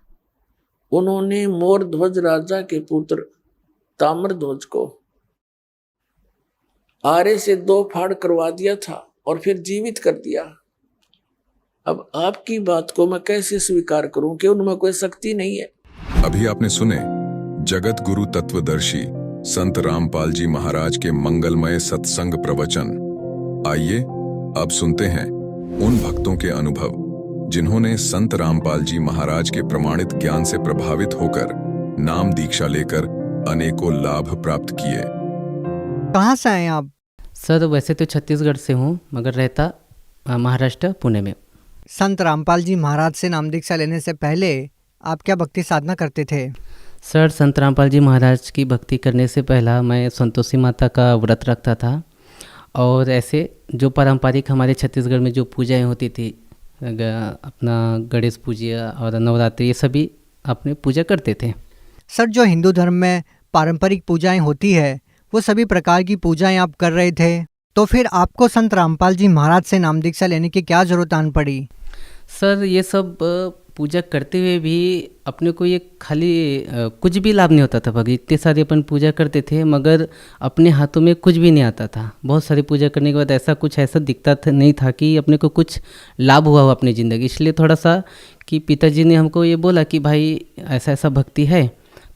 उन्होंने मोर ध्वज राजा के पुत्र ताम्र ध्वज को आरे से 2 फाड़ करवा दिया था और फिर जीवित कर दिया। अब आपकी बात को मैं कैसे स्वीकार करूं कि उनमें कोई शक्ति नहीं है। अभी आपने सुने जगत गुरु तत्वदर्शी संत रामपाल जी महाराज के मंगलमय सत्संग प्रवचन। आइए अब सुनते हैं उन भक्तों के अनुभव जिन्होंने संत रामपाल जी महाराज के प्रमाणित ज्ञान से प्रभावित होकर नाम दीक्षा लेकर अनेकों लाभ प्राप्त किए। कहाँ से आए आप? सर वैसे तो छत्तीसगढ़ से हूँ, मगर रहता महाराष्ट्र पुणे में। संत रामपाल जी महाराज से नाम दीक्षा लेने से पहले आप क्या भक्ति साधना करते थे? सर संत रामपाल जी महाराज की भक्ति करने से पहला मैं संतोषी माता का व्रत रखता था, और ऐसे जो पारंपरिक हमारे छत्तीसगढ़ में जो पूजाएं होती थी, अपना गणेश पूजा और नवरात्रि, ये सभी अपने पूजा करते थे। सर जो हिंदू धर्म में पारंपरिक पूजाएं होती है वो सभी प्रकार की पूजाएं आप कर रहे थे, तो फिर आपको संत रामपाल जी महाराज से नाम दीक्षा लेने की क्या जरूरत आन पड़ी? सर ये सब पूजा करते हुए भी अपने को ये खाली कुछ भी लाभ नहीं होता था। भगवान इतने सारे अपन पूजा करते थे मगर अपने हाथों में कुछ भी नहीं आता था। बहुत सारी पूजा करने के बाद ऐसा दिखता था नहीं था कि अपने को कुछ लाभ हुआ हो अपनी ज़िंदगी। इसलिए थोड़ा सा कि पिताजी ने हमको ये बोला कि भाई ऐसा ऐसा भक्ति है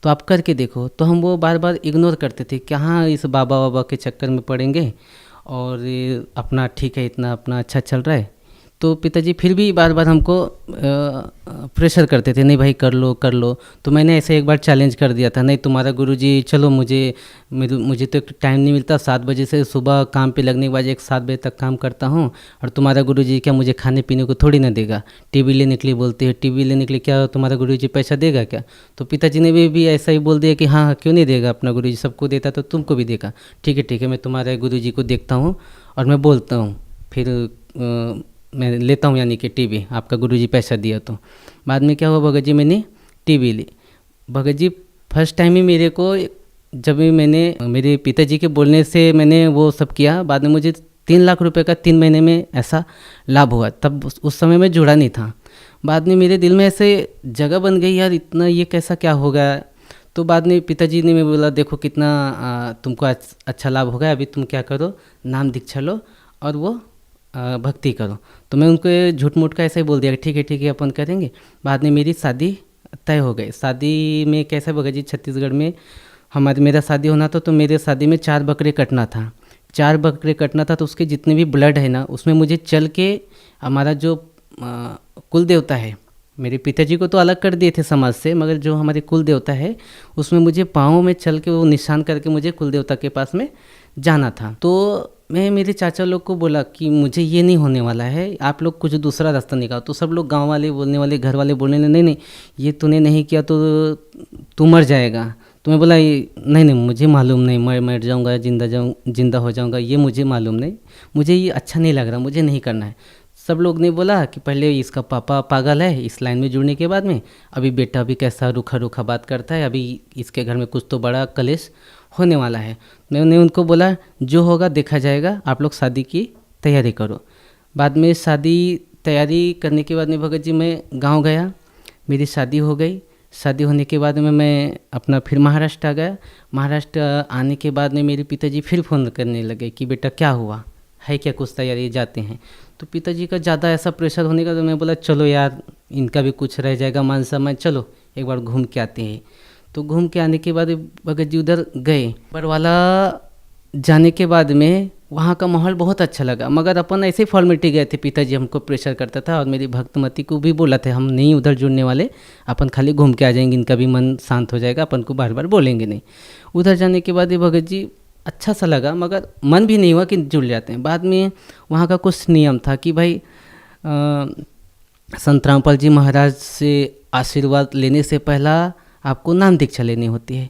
तो आप करके देखो, तो हम वो बार बार इग्नोर करते थे कि हाँ इस बाबा बाबा के चक्कर में पड़ेंगे और ये अपना ठीक है, इतना अपना अच्छा चल रहा है। तो पिताजी फिर भी बार बार हमको प्रेशर करते थे, नहीं भाई कर लो कर लो। तो मैंने ऐसे एक बार चैलेंज कर दिया था, नहीं तुम्हारा गुरुजी चलो, मुझे तो टाइम नहीं मिलता, 7 बजे से सुबह काम पे लगने के बाद 7 बजे तक काम करता हूँ, और तुम्हारा गुरुजी क्या मुझे खाने पीने को थोड़ी ना देगा, टीवी लेने के लिए बोलते हैं, टीवी लेने के लिए क्या तुम्हारा गुरुजी पैसा देगा क्या? तो पिताजी ने भी ऐसा ही बोल दिया कि हाँ क्यों नहीं देगा, अपना गुरुजी सबको देता तो तुमको भी देगा। ठीक है मैं तुम्हारे गुरुजी को देखता हूँ और मैं बोलता हूँ, फिर मैं लेता हूँ यानी कि टीवी, आपका गुरुजी पैसा दिया। तो बाद में क्या हुआ भगत जी, मैंने टीवी ली। भगत जी फर्स्ट टाइम ही मेरे को, जब मैंने मेरे पिताजी के बोलने से मैंने वो सब किया, बाद में मुझे 3 लाख रुपए का 3 महीने में ऐसा लाभ हुआ। तब उस समय मैं जुड़ा नहीं था। बाद में मेरे दिल में ऐसे जगह बन गई, यार इतना ये कैसा क्या हो गया। तो बाद में पिताजी ने मैं बोला देखो कितना तुमको अच्छा लाभ हो गया, अभी तुम क्या करो, नाम दीक्षा लो और वो भक्ति करो। तो मैं उनको झूठ मूठ का ऐसा ही बोल दिया कि ठीक है अपन करेंगे। बाद में मेरी शादी तय हो गई। शादी में कैसा भगत जी, छत्तीसगढ़ में मेरा शादी होना था, तो मेरे शादी में 4 बकरे कटना था। 4 बकरे कटना था, तो उसके जितने भी ब्लड है ना, उसमें मुझे चल के हमारा जो कुल देवता है, मेरे पिताजी को तो अलग कर दिए थे समाज से, मगर जो हमारे कुल देवता है उसमें मुझे पाँव में चल के वो निशान करके मुझे कुल देवता के पास में जाना था। तो मैं मेरे चाचा लोग को बोला कि मुझे ये नहीं होने वाला है, आप लोग कुछ दूसरा रास्ता निकालो। तो सब लोग गांव वाले बोलने वाले, घर वाले बोलने लगे, नहीं ये तूने नहीं किया तो तू मर जाएगा। तो मैं बोला नहीं मुझे मालूम नहीं, मैं मर जाऊँगा, जिंदा हो जाऊँगा, ये मुझे मालूम नहीं, मुझे ये अच्छा नहीं लग रहा, मुझे नहीं करना है। सब लोग ने बोला कि पहले इसका पापा पागल है, इस लाइन में जुड़ने के बाद में अभी बेटा भी कैसा रूखा बात करता है, अभी इसके घर में कुछ तो बड़ा कलेश होने वाला है। मैंने उनको बोला जो होगा देखा जाएगा, आप लोग शादी की तैयारी करो। बाद में शादी तैयारी करने के बाद में भगत जी मैं गांव गया, मेरी शादी हो गई। शादी होने के बाद में मैं अपना फिर महाराष्ट्र आ गया। महाराष्ट्र आने के बाद में मेरे पिताजी फिर फ़ोन करने लगे कि बेटा क्या हुआ है, क्या कुछ तैयारी जाते हैं। तो पिताजी का ज़्यादा ऐसा प्रेशर होने का, तो मैं बोला चलो यार इनका भी कुछ रह जाएगा मान सम्मान, चलो एक बार घूम के आते हैं। तो घूम के आने के बाद भगत जी उधर गए। बरवाला जाने के बाद में वहाँ का माहौल बहुत अच्छा लगा, मगर अपन ऐसे फॉर्मेलिटी गए थे, पिताजी हमको प्रेशर करता था और मेरी भक्तमती को भी बोला था हम नहीं उधर जुड़ने वाले, अपन खाली घूम के आ जाएंगे, इनका भी मन शांत हो जाएगा, अपन को बार बार बोलेंगे नहीं। उधर जाने के बाद ये भगत जी अच्छा सा लगा, मगर मन भी नहीं हुआ कि जुड़ जाते हैं। बाद में वहाँ का कुछ नियम था कि भाई संत रामपाल जी महाराज से आशीर्वाद लेने से पहला आपको नाम दीक्षा लेनी होती है।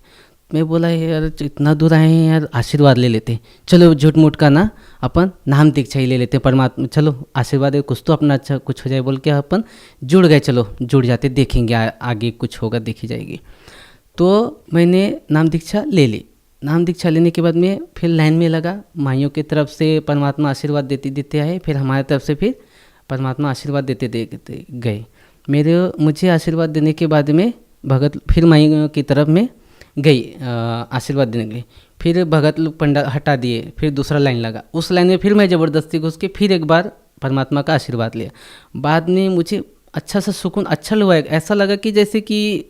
मैं बोला यार इतना दूर आए हैं यार, आशीर्वाद ले लेते, चलो झूठ मूठ का ना अपन नाम दीक्षा ही ले लेते, परमात्मा चलो आशीर्वाद है, कुछ तो अपना अच्छा कुछ हो जाए बोल के अपन जुड़ गए। चलो जुड़ जाते, देखेंगे आगे कुछ होगा देखी जाएगी। तो मैंने नाम दीक्षा ले ली। नाम दीक्षा लेने के बाद में फिर लाइन में लगा, माइयों की तरफ से परमात्मा आशीर्वाद देते आए, फिर हमारी तरफ से फिर परमात्मा आशीर्वाद देते गए। मुझे आशीर्वाद देने के बाद में भगत फिर माइयों की तरफ में गई आशीर्वाद देने के लिए। फिर भगत लोग पंडा हटा दिए, फिर दूसरा लाइन लगा, उस लाइन में फिर मैं ज़बरदस्ती घुस के फिर एक बार परमात्मा का आशीर्वाद लिया। बाद में मुझे अच्छा सा सुकून अच्छा लगा, ऐसा लगा कि जैसे कि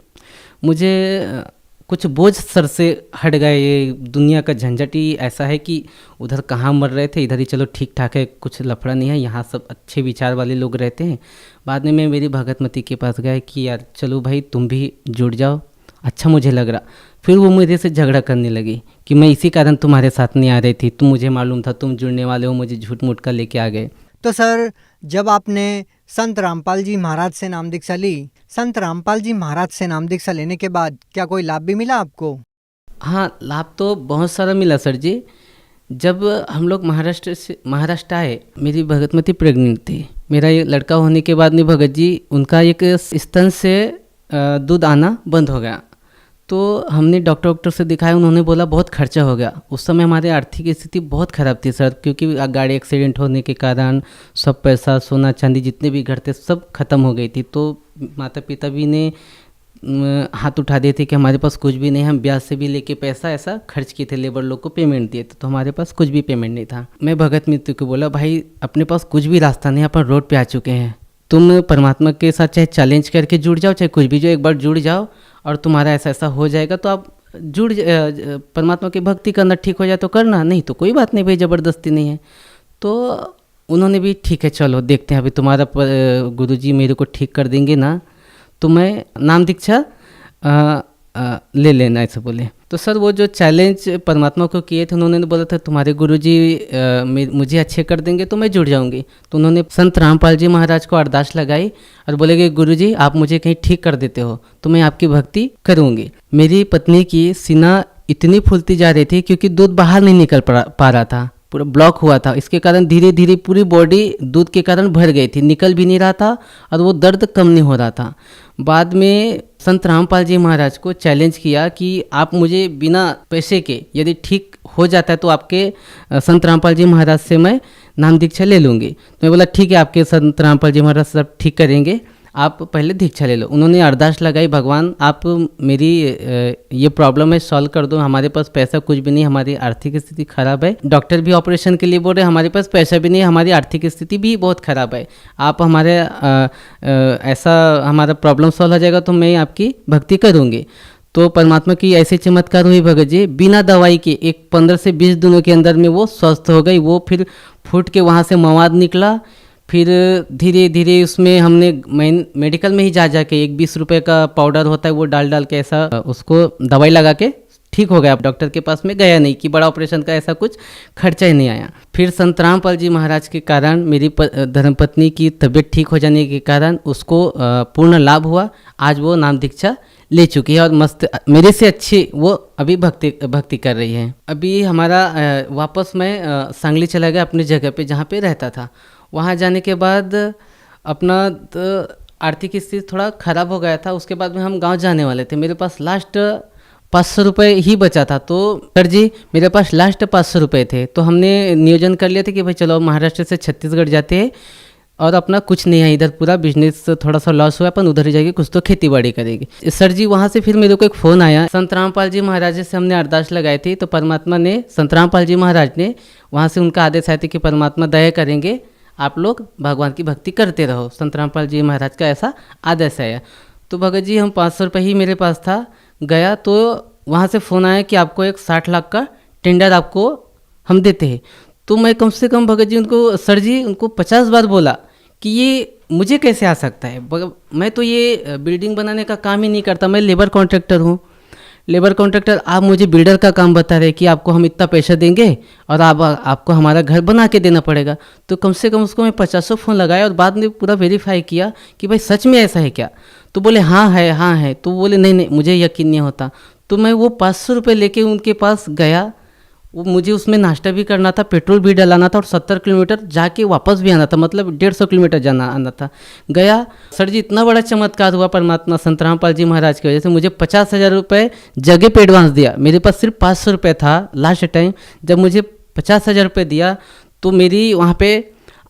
मुझे कुछ बोझ सर से हट गए। ये दुनिया का झंझट ही ऐसा है कि उधर कहाँ मर रहे थे, इधर ही चलो ठीक ठाक है, कुछ लफड़ा नहीं है, यहाँ सब अच्छे विचार वाले लोग रहते हैं। बाद में मैं मेरी भगतमती के पास गया कि यार चलो भाई तुम भी जुड़ जाओ, अच्छा मुझे लग रहा। फिर वो मेरे से झगड़ा करने लगी कि मैं इसी कारण तुम्हारे साथ नहीं आ रही थी, तुम मुझे मालूम था तुम जुड़ने वाले हो, मुझे झूठ मूठ का लेके आ गए। तो सर जब आपने संत रामपाल जी महाराज से नाम दीक्षा ली, संत रामपाल जी महाराज से नाम दीक्षा लेने के बाद क्या कोई लाभ भी मिला आपको? हाँ, लाभ तो बहुत सारा मिला सर जी। जब हम लोग महाराष्ट्र आए, मेरी भगतमती प्रेग्नेंट थी। मेरा ये लड़का होने के बाद में भगत जी उनका एक स्तन से दूध आना बंद हो गया। तो हमने डॉक्टर से दिखाया, उन्होंने बोला बहुत खर्चा हो गया। उस समय हमारी आर्थिक स्थिति बहुत ख़राब थी सर, क्योंकि गाड़ी एक्सीडेंट होने के कारण सब पैसा सोना चांदी जितने भी घर थे सब खत्म हो गई थी। तो माता पिता भी ने हाथ उठा दिए थे कि हमारे पास कुछ भी नहीं, हम ब्याज से भी लेके पैसा ऐसा खर्च किए थे, लेबर लोग को पेमेंट दिए थे, तो हमारे पास कुछ भी पेमेंट नहीं था। मैं भगत मित्र को बोला भाई अपने पास कुछ भी रास्ता नहीं, अपन रोड पे आ चुके हैं, तुम परमात्मा के साथ चाहे चैलेंज करके जुड़ जाओ, चाहे कुछ भी जो एक बार जुड़ जाओ और तुम्हारा ऐसा हो जाएगा, तो आप परमात्मा की भक्ति करना ठीक हो जाए तो करना, नहीं तो कोई बात नहीं भाई, ज़बरदस्ती नहीं है। तो उन्होंने भी ठीक है चलो देखते हैं, अभी तुम्हारा गुरुजी मेरे को ठीक कर देंगे ना तो मैं नाम दीक्षा ले लेना, ऐसे बोले। तो सर वो जो चैलेंज परमात्मा को किए थे, उन्होंने बोला था तुम्हारे गुरुजी मुझे अच्छे कर देंगे तो मैं जुड़ जाऊंगी। तो उन्होंने संत रामपाल जी महाराज को अरदास लगाई और बोले कि गुरुजी आप मुझे कहीं ठीक कर देते हो तो मैं आपकी भक्ति करूंगी। मेरी पत्नी की सीना इतनी फूलती जा रही थी क्योंकि दूध बाहर नहीं निकल पा रहा था, पूरा ब्लॉक हुआ था। इसके कारण धीरे धीरे पूरी बॉडी दूध के कारण भर गई थी, निकल भी नहीं रहा था और वो दर्द कम नहीं हो रहा था। बाद में संत रामपाल जी महाराज को चैलेंज किया कि आप मुझे बिना पैसे के यदि ठीक हो जाता है तो आपके संत रामपाल जी महाराज से मैं नाम दीक्षा ले लूँगी। तो मैं बोला ठीक है, आपके संत रामपाल जी महाराज सब ठीक करेंगे, आप पहले दीक्षा ले लो। उन्होंने अरदास लगाई, भगवान आप मेरी ये प्रॉब्लम है सॉल्व कर दो, हमारे पास पैसा कुछ भी नहीं, हमारी आर्थिक स्थिति खराब है, डॉक्टर भी ऑपरेशन के लिए बोल रहे हमारे पास पैसा भी नहीं, हमारी आर्थिक स्थिति भी बहुत खराब है, आप हमारे ऐसा हमारा प्रॉब्लम सॉल्व हो जाएगा तो मैं आपकी भक्ति करूँगी। तो परमात्मा की ऐसे चमत्कार हुई भगत जी, बिना दवाई के एक 15 से 20 दिनों के अंदर में वो स्वस्थ हो गई। वो फिर फूट के वहाँ से मवाद निकला, फिर धीरे धीरे उसमें हमने मेडिकल में ही जा के एक 20 रुपये का पाउडर होता है वो डाल के ऐसा उसको दवाई लगा के ठीक हो गया। डॉक्टर के पास में गया नहीं कि बड़ा ऑपरेशन का ऐसा कुछ खर्चा ही नहीं आया। फिर संत रामपाल जी महाराज के कारण मेरी धर्मपत्नी की तबीयत ठीक हो जाने के कारण उसको पूर्ण लाभ हुआ। आज वो नाम दीक्षा ले चुकी है और मस्त मेरे से अच्छी वो अभी भक्ति कर रही है। अभी हमारा वापस मैं सांगली चला गया अपनी जगह पे जहाँ पे रहता था। वहाँ जाने के बाद अपना आर्थिक स्थिति थोड़ा ख़राब हो गया था। उसके बाद में हम गांव जाने वाले थे, मेरे पास लास्ट 500 रुपये ही बचा था। तो सर जी मेरे पास लास्ट 500 रुपये थे, तो हमने नियोजन कर लिया था कि भाई चलो महाराष्ट्र से छत्तीसगढ़ जाते हैं और अपना कुछ नहीं है, इधर पूरा बिजनेस थोड़ा सा लॉस हुआ, अपन उधर ही जाके कुछ तो खेती बाड़ी करेगी। सर जी वहाँ से फिर मेरे को एक फ़ोन आया, संत रामपाल जी महाराज से हमने अरदास लगाई थी, तो परमात्मा ने संत रामपाल जी महाराज ने वहाँ से उनका आदेश आया था कि परमात्मा दया करेंगे, आप लोग भगवान की भक्ति करते रहो। संत रामपाल जी महाराज का ऐसा आदेश आया। तो भगत जी हम 500 रुपये ही मेरे पास था, गया तो वहाँ से फ़ोन आया कि आपको एक 60 लाख का टेंडर आपको हम देते हैं। तो मैं कम से कम भगत जी उनको सर जी उनको 50 बार बोला कि ये मुझे कैसे आ सकता है, मैं तो ये बिल्डिंग बनाने का काम ही नहीं करता, मैं लेबर कॉन्ट्रैक्टर हूँ। लेबर कॉन्ट्रैक्टर, आप मुझे बिल्डर का काम बता रहे कि आपको हम इतना पैसा देंगे और आपको हमारा घर बना के देना पड़ेगा। तो कम से कम उसको मैं 50 फ़ोन लगाया और बाद में पूरा वेरीफाई किया कि भाई सच में ऐसा है क्या। तो बोले हाँ है। तो बोले नहीं मुझे यकीन नहीं होता। तो मैं वो 500 रुपये लेके उनके पास गया। वो मुझे उसमें नाश्ता भी करना था, पेट्रोल भी डलाना था और 70 किलोमीटर जाके वापस भी आना था, मतलब 150 किलोमीटर जाना आना था। गया, सर जी इतना बड़ा चमत्कार हुआ परमात्मा संत रामपाल जी महाराज की वजह से। मुझे 50,000 रुपये जगह पे एडवांस दिया। मेरे पास सिर्फ 500 रुपये था लास्ट टाइम। जब मुझे 50,000 रुपये दिया तो मेरी वहाँ पे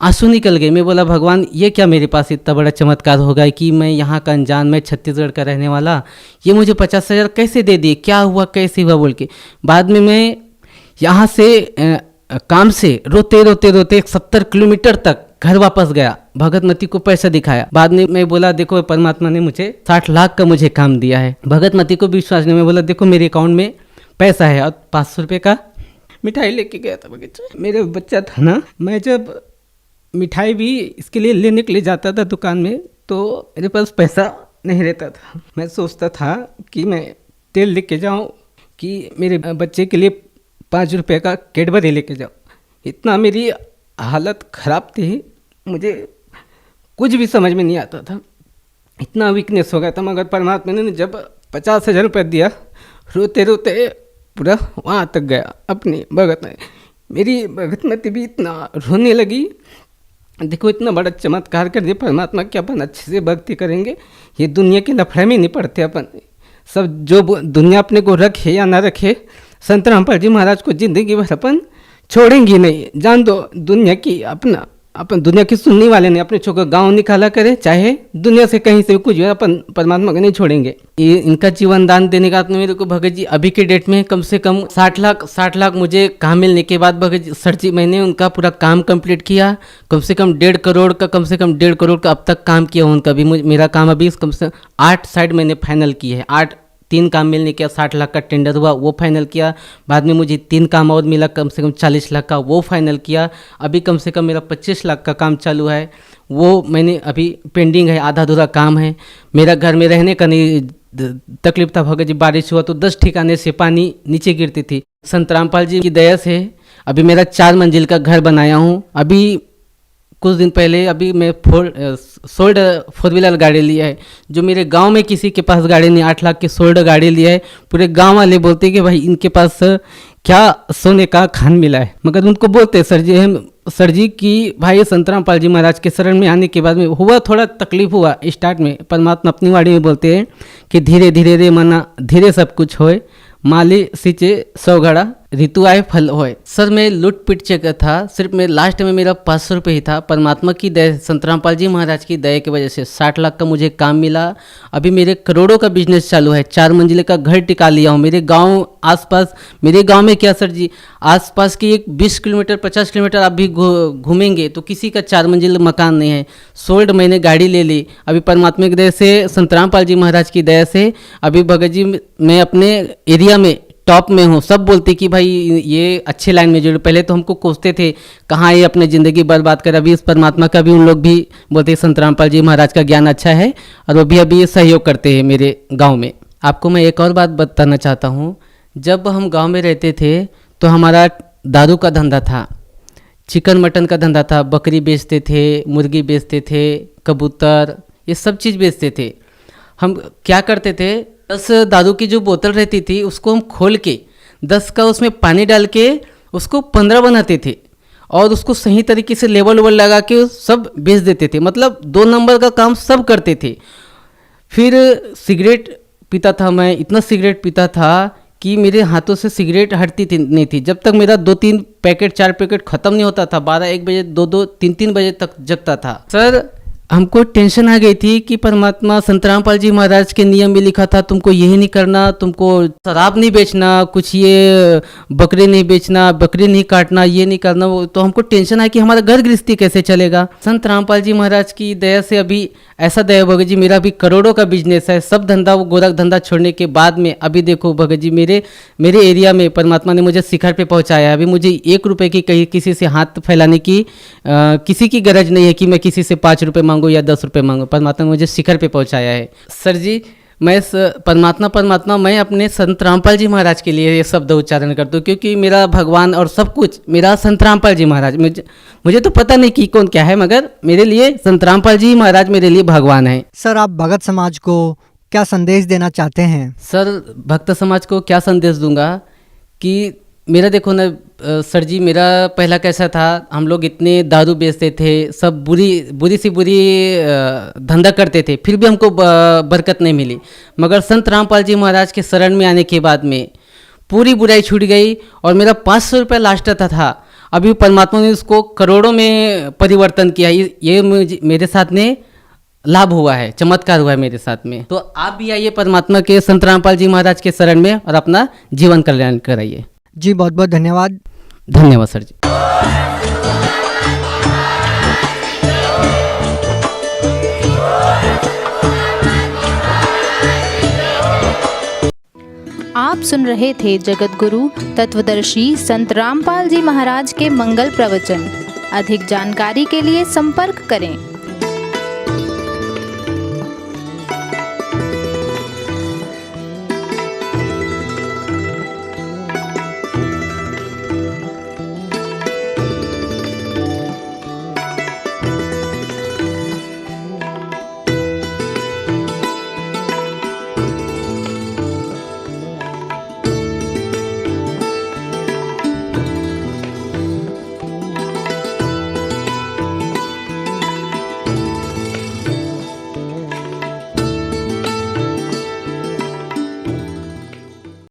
आंसू निकल गए। मैं बोला भगवान ये क्या मेरे पास इतना बड़ा चमत्कार होगा कि मैं यहाँ का अनजान, मैं छत्तीसगढ़ का रहने वाला, ये मुझे 50,000 कैसे दे दिए, क्या हुआ कैसे हुआ बोल के। बाद में मैं यहाँ से काम से रोते 70 किलोमीटर तक घर वापस गया, भगत मती को पैसा दिखाया। बाद में मैं बोला देखो परमात्मा ने मुझे 60 लाख का मुझे काम दिया है। भगत मती को विश्वास नहीं। मैं बोला देखो मेरे अकाउंट में पैसा है और 500 रुपये का मिठाई लेके गया था बगीचा। मेरे बच्चा था ना, मैं जब मिठाई भी इसके लिए लेने के लिए जाता था दुकान में तो मेरे पास पैसा नहीं रहता था। मैं सोचता था कि मैं तेल लेके जाऊँ कि मेरे बच्चे के लिए 5 रुपये का कैडबरी लेके जाओ। इतना मेरी हालत ख़राब थी, मुझे कुछ भी समझ में नहीं आता था, इतना वीकनेस हो गया था। मगर परमात्मा ने जब 50,000 रुपये दिया, रोते पूरा वहाँ तक गया अपनी भगत में। मेरी भगत में भी इतना रोने लगी। देखो इतना बड़ा चमत्कार कर दिया परमात्मा कि अपन अच्छे से भक्ति करेंगे, ये दुनिया के लफड़े में नहीं पड़ते अपन। सब जो दुनिया अपने को रखे या ना रखे, संत रामपाल जी महाराज को जिंदगी भर अपन छोड़ेंगे नहीं। जान दो दुनिया की अपन दुनिया की सुनने वाले नहीं, अपने छोकर गांव निकाला करे, चाहे दुनिया से कहीं से कुछ अपन परमात्मा को नहीं छोड़ेंगे। ये इनका जीवन दान देने का मेरे को भगत जी अभी के डेट में कम से कम 60 लाख मुझे काम मिलने के बाद भगत जी सर जी मैंने उनका पूरा काम कंप्लीट किया। कम से कम 1.5 करोड़ का अब तक काम किया उनका भी। मेरा काम अभी कम से 8 साइड मैंने फाइनल की है। 3 काम मिलने के 60 लाख का टेंडर हुआ वो फाइनल किया। बाद में मुझे 3 काम और मिला कम से कम 40 लाख का, वो फाइनल किया। अभी कम से कम मेरा 25 लाख का काम चालू है, वो मैंने अभी पेंडिंग है, आधा अधूरा काम है। मेरा घर में रहने का नहीं तकलीफ था भगत जी, बारिश हुआ तो 10 ठिकाने से पानी नीचे गिरती थी। संत रामपाल जी की दया से अभी मेरा 4 मंजिल का घर बनाया हूँ। अभी कुछ दिन पहले अभी मैं सोल्ड 4 व्हीलर गाड़ी लिया है, जो मेरे गांव में किसी के पास गाड़ी नहीं। 8 लाख की सोल्ड गाड़ी लिया है। पूरे गांव वाले बोलते हैं कि भाई इनके पास क्या सोने का खान मिला है। मगर उनको बोलते सर जी कि भाई संत रामपाल जी महाराज के शरण में आने के बाद में हुआ थोड़ा तकलीफ हुआ स्टार्ट में। परमात्मा अपनी वाणी में बोलते हैं कि धीरे धीरे रे मना धीरे सब कुछ होए, माली सींचे 100 घड़ा ऋतु आए फल होए। सर मैं लूट पिट चुका था, सिर्फ मैं लास्ट में मेरा 500 रुपये ही था। परमात्मा की दया, संत रामपाल जी महाराज की दया की वजह से 60 लाख का मुझे काम मिला। अभी मेरे करोड़ों का बिजनेस चालू है, 4 मंजिले का घर टिका लिया हूँ। मेरे गांव आसपास, मेरे गांव में क्या सर जी, आसपास की एक 20 किलोमीटर 50 किलोमीटर आप भी घूमेंगे तो किसी का 4 मंजिल मकान नहीं है। सोल्ड मैंने गाड़ी ले ली। अभी परमात्मा की दया से, संत रामपाल जी महाराज की दया से अभी भगत जी मैं अपने एरिया में टॉप में हूँ। सब बोलते कि भाई ये अच्छे लाइन में जुड़े। पहले तो हमको कोसते थे कहाँ ये अपने ज़िंदगी बर्बाद कर। अभी इस परमात्मा का भी उन लोग भी बोलते हैं संत रामपाल जी महाराज का ज्ञान अच्छा है और वो भी अभी सहयोग करते हैं मेरे गांव में। आपको मैं एक और बात बताना चाहता हूँ। जब हम गांव में रहते थे तो हमारा दारू का धंधा था, चिकन मटन का धंधा था, बकरी बेचते थे, मुर्गी बेचते थे, कबूतर, ये सब चीज़ बेचते थे। हम क्या करते थे, 10 दारू की जो बोतल रहती थी उसको हम खोल के 10 का उसमें पानी डाल के उसको 15 बनाते थे और उसको सही तरीके से लेवल वेवल लगा के सब बेच देते थे। मतलब 2 नंबर का काम सब करते थे। फिर सिगरेट पीता था मैं, इतना सिगरेट पीता था कि मेरे हाथों से सिगरेट हटती नहीं थी। जब तक मेरा 2-3 पैकेट 4 पैकेट ख़त्म नहीं होता था, 12-1 बजे 2-2 3-3 बजे तक जगता था। सर हमको टेंशन आ गई थी कि परमात्मा संत रामपाल जी महाराज के नियम में लिखा था तुमको यही नहीं करना, तुमको शराब नहीं बेचना, कुछ ये बकरे नहीं बेचना, बकरे नहीं काटना, ये नहीं करना। वो तो हमको टेंशन है कि हमारा घर गृहस्थी कैसे चलेगा। संत रामपाल जी महाराज की दया से अभी ऐसा दया भगत जी, मेरा अभी करोड़ों का बिजनेस है। सब धंधा, वो गोरख धंधा छोड़ने के बाद में अभी देखो भगत जी, मेरे एरिया में परमात्मा ने मुझे शिखर पे पहुंचाया। अभी मुझे 1 रुपये की कहीं किसी से हाथ फैलाने की किसी की गरज नहीं है कि मैं किसी से 5 रुपये मांगू या 10 रुपये मांगू। परमात्मा ने मुझे शिखर पे पहुंचाया है। सर जी मैं परमात्मा मैं अपने संत रामपाल जी महाराज के लिए ये शब्द उच्चारण करता हूँ, क्योंकि मेरा भगवान और सब कुछ मेरा संत रामपाल जी महाराज। मुझे तो पता नहीं कि कौन क्या है, मगर मेरे लिए संत रामपाल जी महाराज मेरे लिए भगवान है। सर आप भगत समाज को क्या संदेश देना चाहते हैं? सर भक्त समाज को क्या संदेश दूंगा कि मेरा देखो ना सर जी, मेरा पहला कैसा था, हम लोग इतने दारू बेचते थे, सब बुरी सी बुरी धंधा करते थे, फिर भी हमको बरकत नहीं मिली। मगर संत रामपाल जी महाराज के शरण में आने के बाद में पूरी बुराई छूट गई और मेरा 500 रुपये लास्ट था। अभी परमात्मा ने उसको करोड़ों में परिवर्तन किया। ये मेरे साथ में लाभ हुआ है, चमत्कार हुआ है मेरे साथ में। तो आप भी आइए परमात्मा के संत रामपाल जी महाराज के शरण में और अपना जीवन कल्याण कराइए। जी बहुत बहुत धन्यवाद। धन्यवाद सर जी। आप सुन रहे थे जगत गुरु तत्वदर्शी संत रामपाल जी महाराज के मंगल प्रवचन। अधिक जानकारी के लिए संपर्क करें।